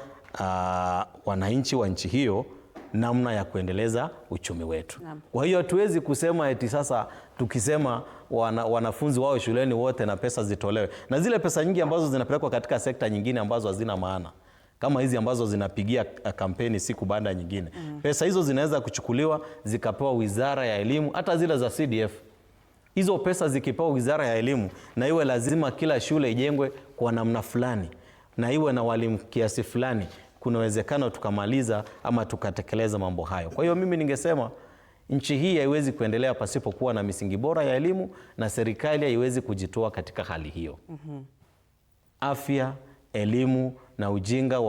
wananchi wa nchi hiyo namna ya kuendeleza uchumi wetu. Kwa hiyo hatuwezi kusema eti sasa tukisema wanafunzi wao shuleni wote na pesa zitolewe. Na zile pesa nyingi ambazo zinapelekwa katika sekta nyingine ambazo hazina maana, kama hizi ambazo zinapigia kampeni siku baada nyingine. Pesa hizo zinaweza kuchukuliwa zikapewa Wizara ya Elimu, hata zile za CDF. Hizo pesa zikipewa Wizara ya Elimu, na iwe lazima kila shule ijengwe kwa namna fulani, na iwe na walimu kiasi fulani, kuna uwezekano tukamaliza ama tukatekeleza mambo hayo. Kwa hiyo mimi ningesema nchi hii haiwezi kuendelea pasipokuwa na misingi bora ya elimu, na serikali haiwezi kujitoa katika hali hiyo. Afya, elimu na ujinga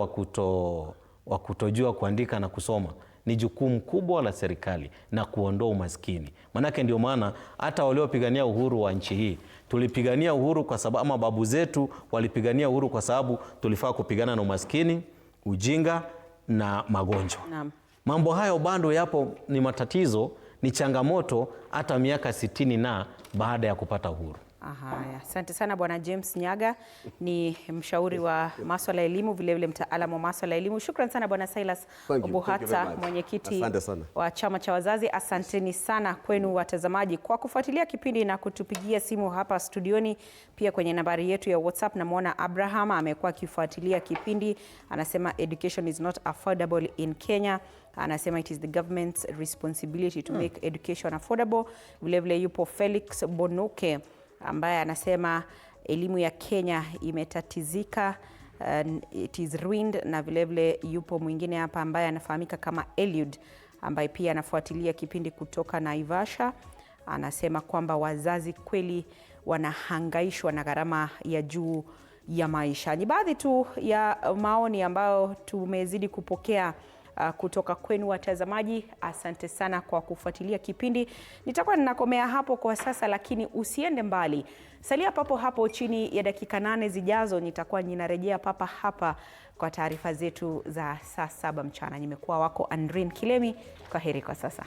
wa kutojua kuandika na kusoma ni jukumu kubwa la serikali, na kuondoa umaskini. Manake ndio maana hata waliopigania uhuru wa nchi hii, tulipigania uhuru kwa sababu, ama babu zetu walipigania uhuru kwa sababu tulifaa kupigana na umaskini, ujinga na magonjwa. Mambo hayo bado yapo, ni matatizo, ni changamoto hata miaka 60 na baada ya kupata uhuru. Haya, asante sana Bwana James Nyaga, ni mshauri wa masuala ya elimu, vile vile mtaalamu wa masuala ya elimu. Shukrani sana Bwana Silas Obuhata, mwenyekiti wa chama cha wazazi. Asanteni sana kwenu watazamaji kwa kufuatilia kipindi na kutupigia simu hapa studioni. Pia kwenye nambari yetu ya WhatsApp namuona Abraham amekuwa akifuatilia kipindi, anasema education is not affordable in Kenya. Anasema it is the government's responsibility to make education affordable. Vile vile yupo Felix Bonuke ambaye anasema elimu ya Kenya imetatizika, it is ruined. Na vile vile yupo mwingine hapa ambaye anafahamika kama Eliud, ambaye pia anafuatilia kipindi kutoka Naivasha. Anasema kwamba wazazi kweli wanahangaishwa na gharama ya juu ya maisha. Ni baadhi tu ya maoni ambayo tumezidi kupokea kutoka kwenu watazamaji. Asante sana kwa kufuatilia kipindi. Nitakuwa ninakomea hapo kwa sasa, lakini usiende mbali. Salia papo hapo, chini ya dakika 8 zijazo nitakuwa ninarejea papa hapa kwa taarifa zetu za saa 7 mchana. Nimekuwa wako Andrin Kilemi. Kwaheri kwa sasa.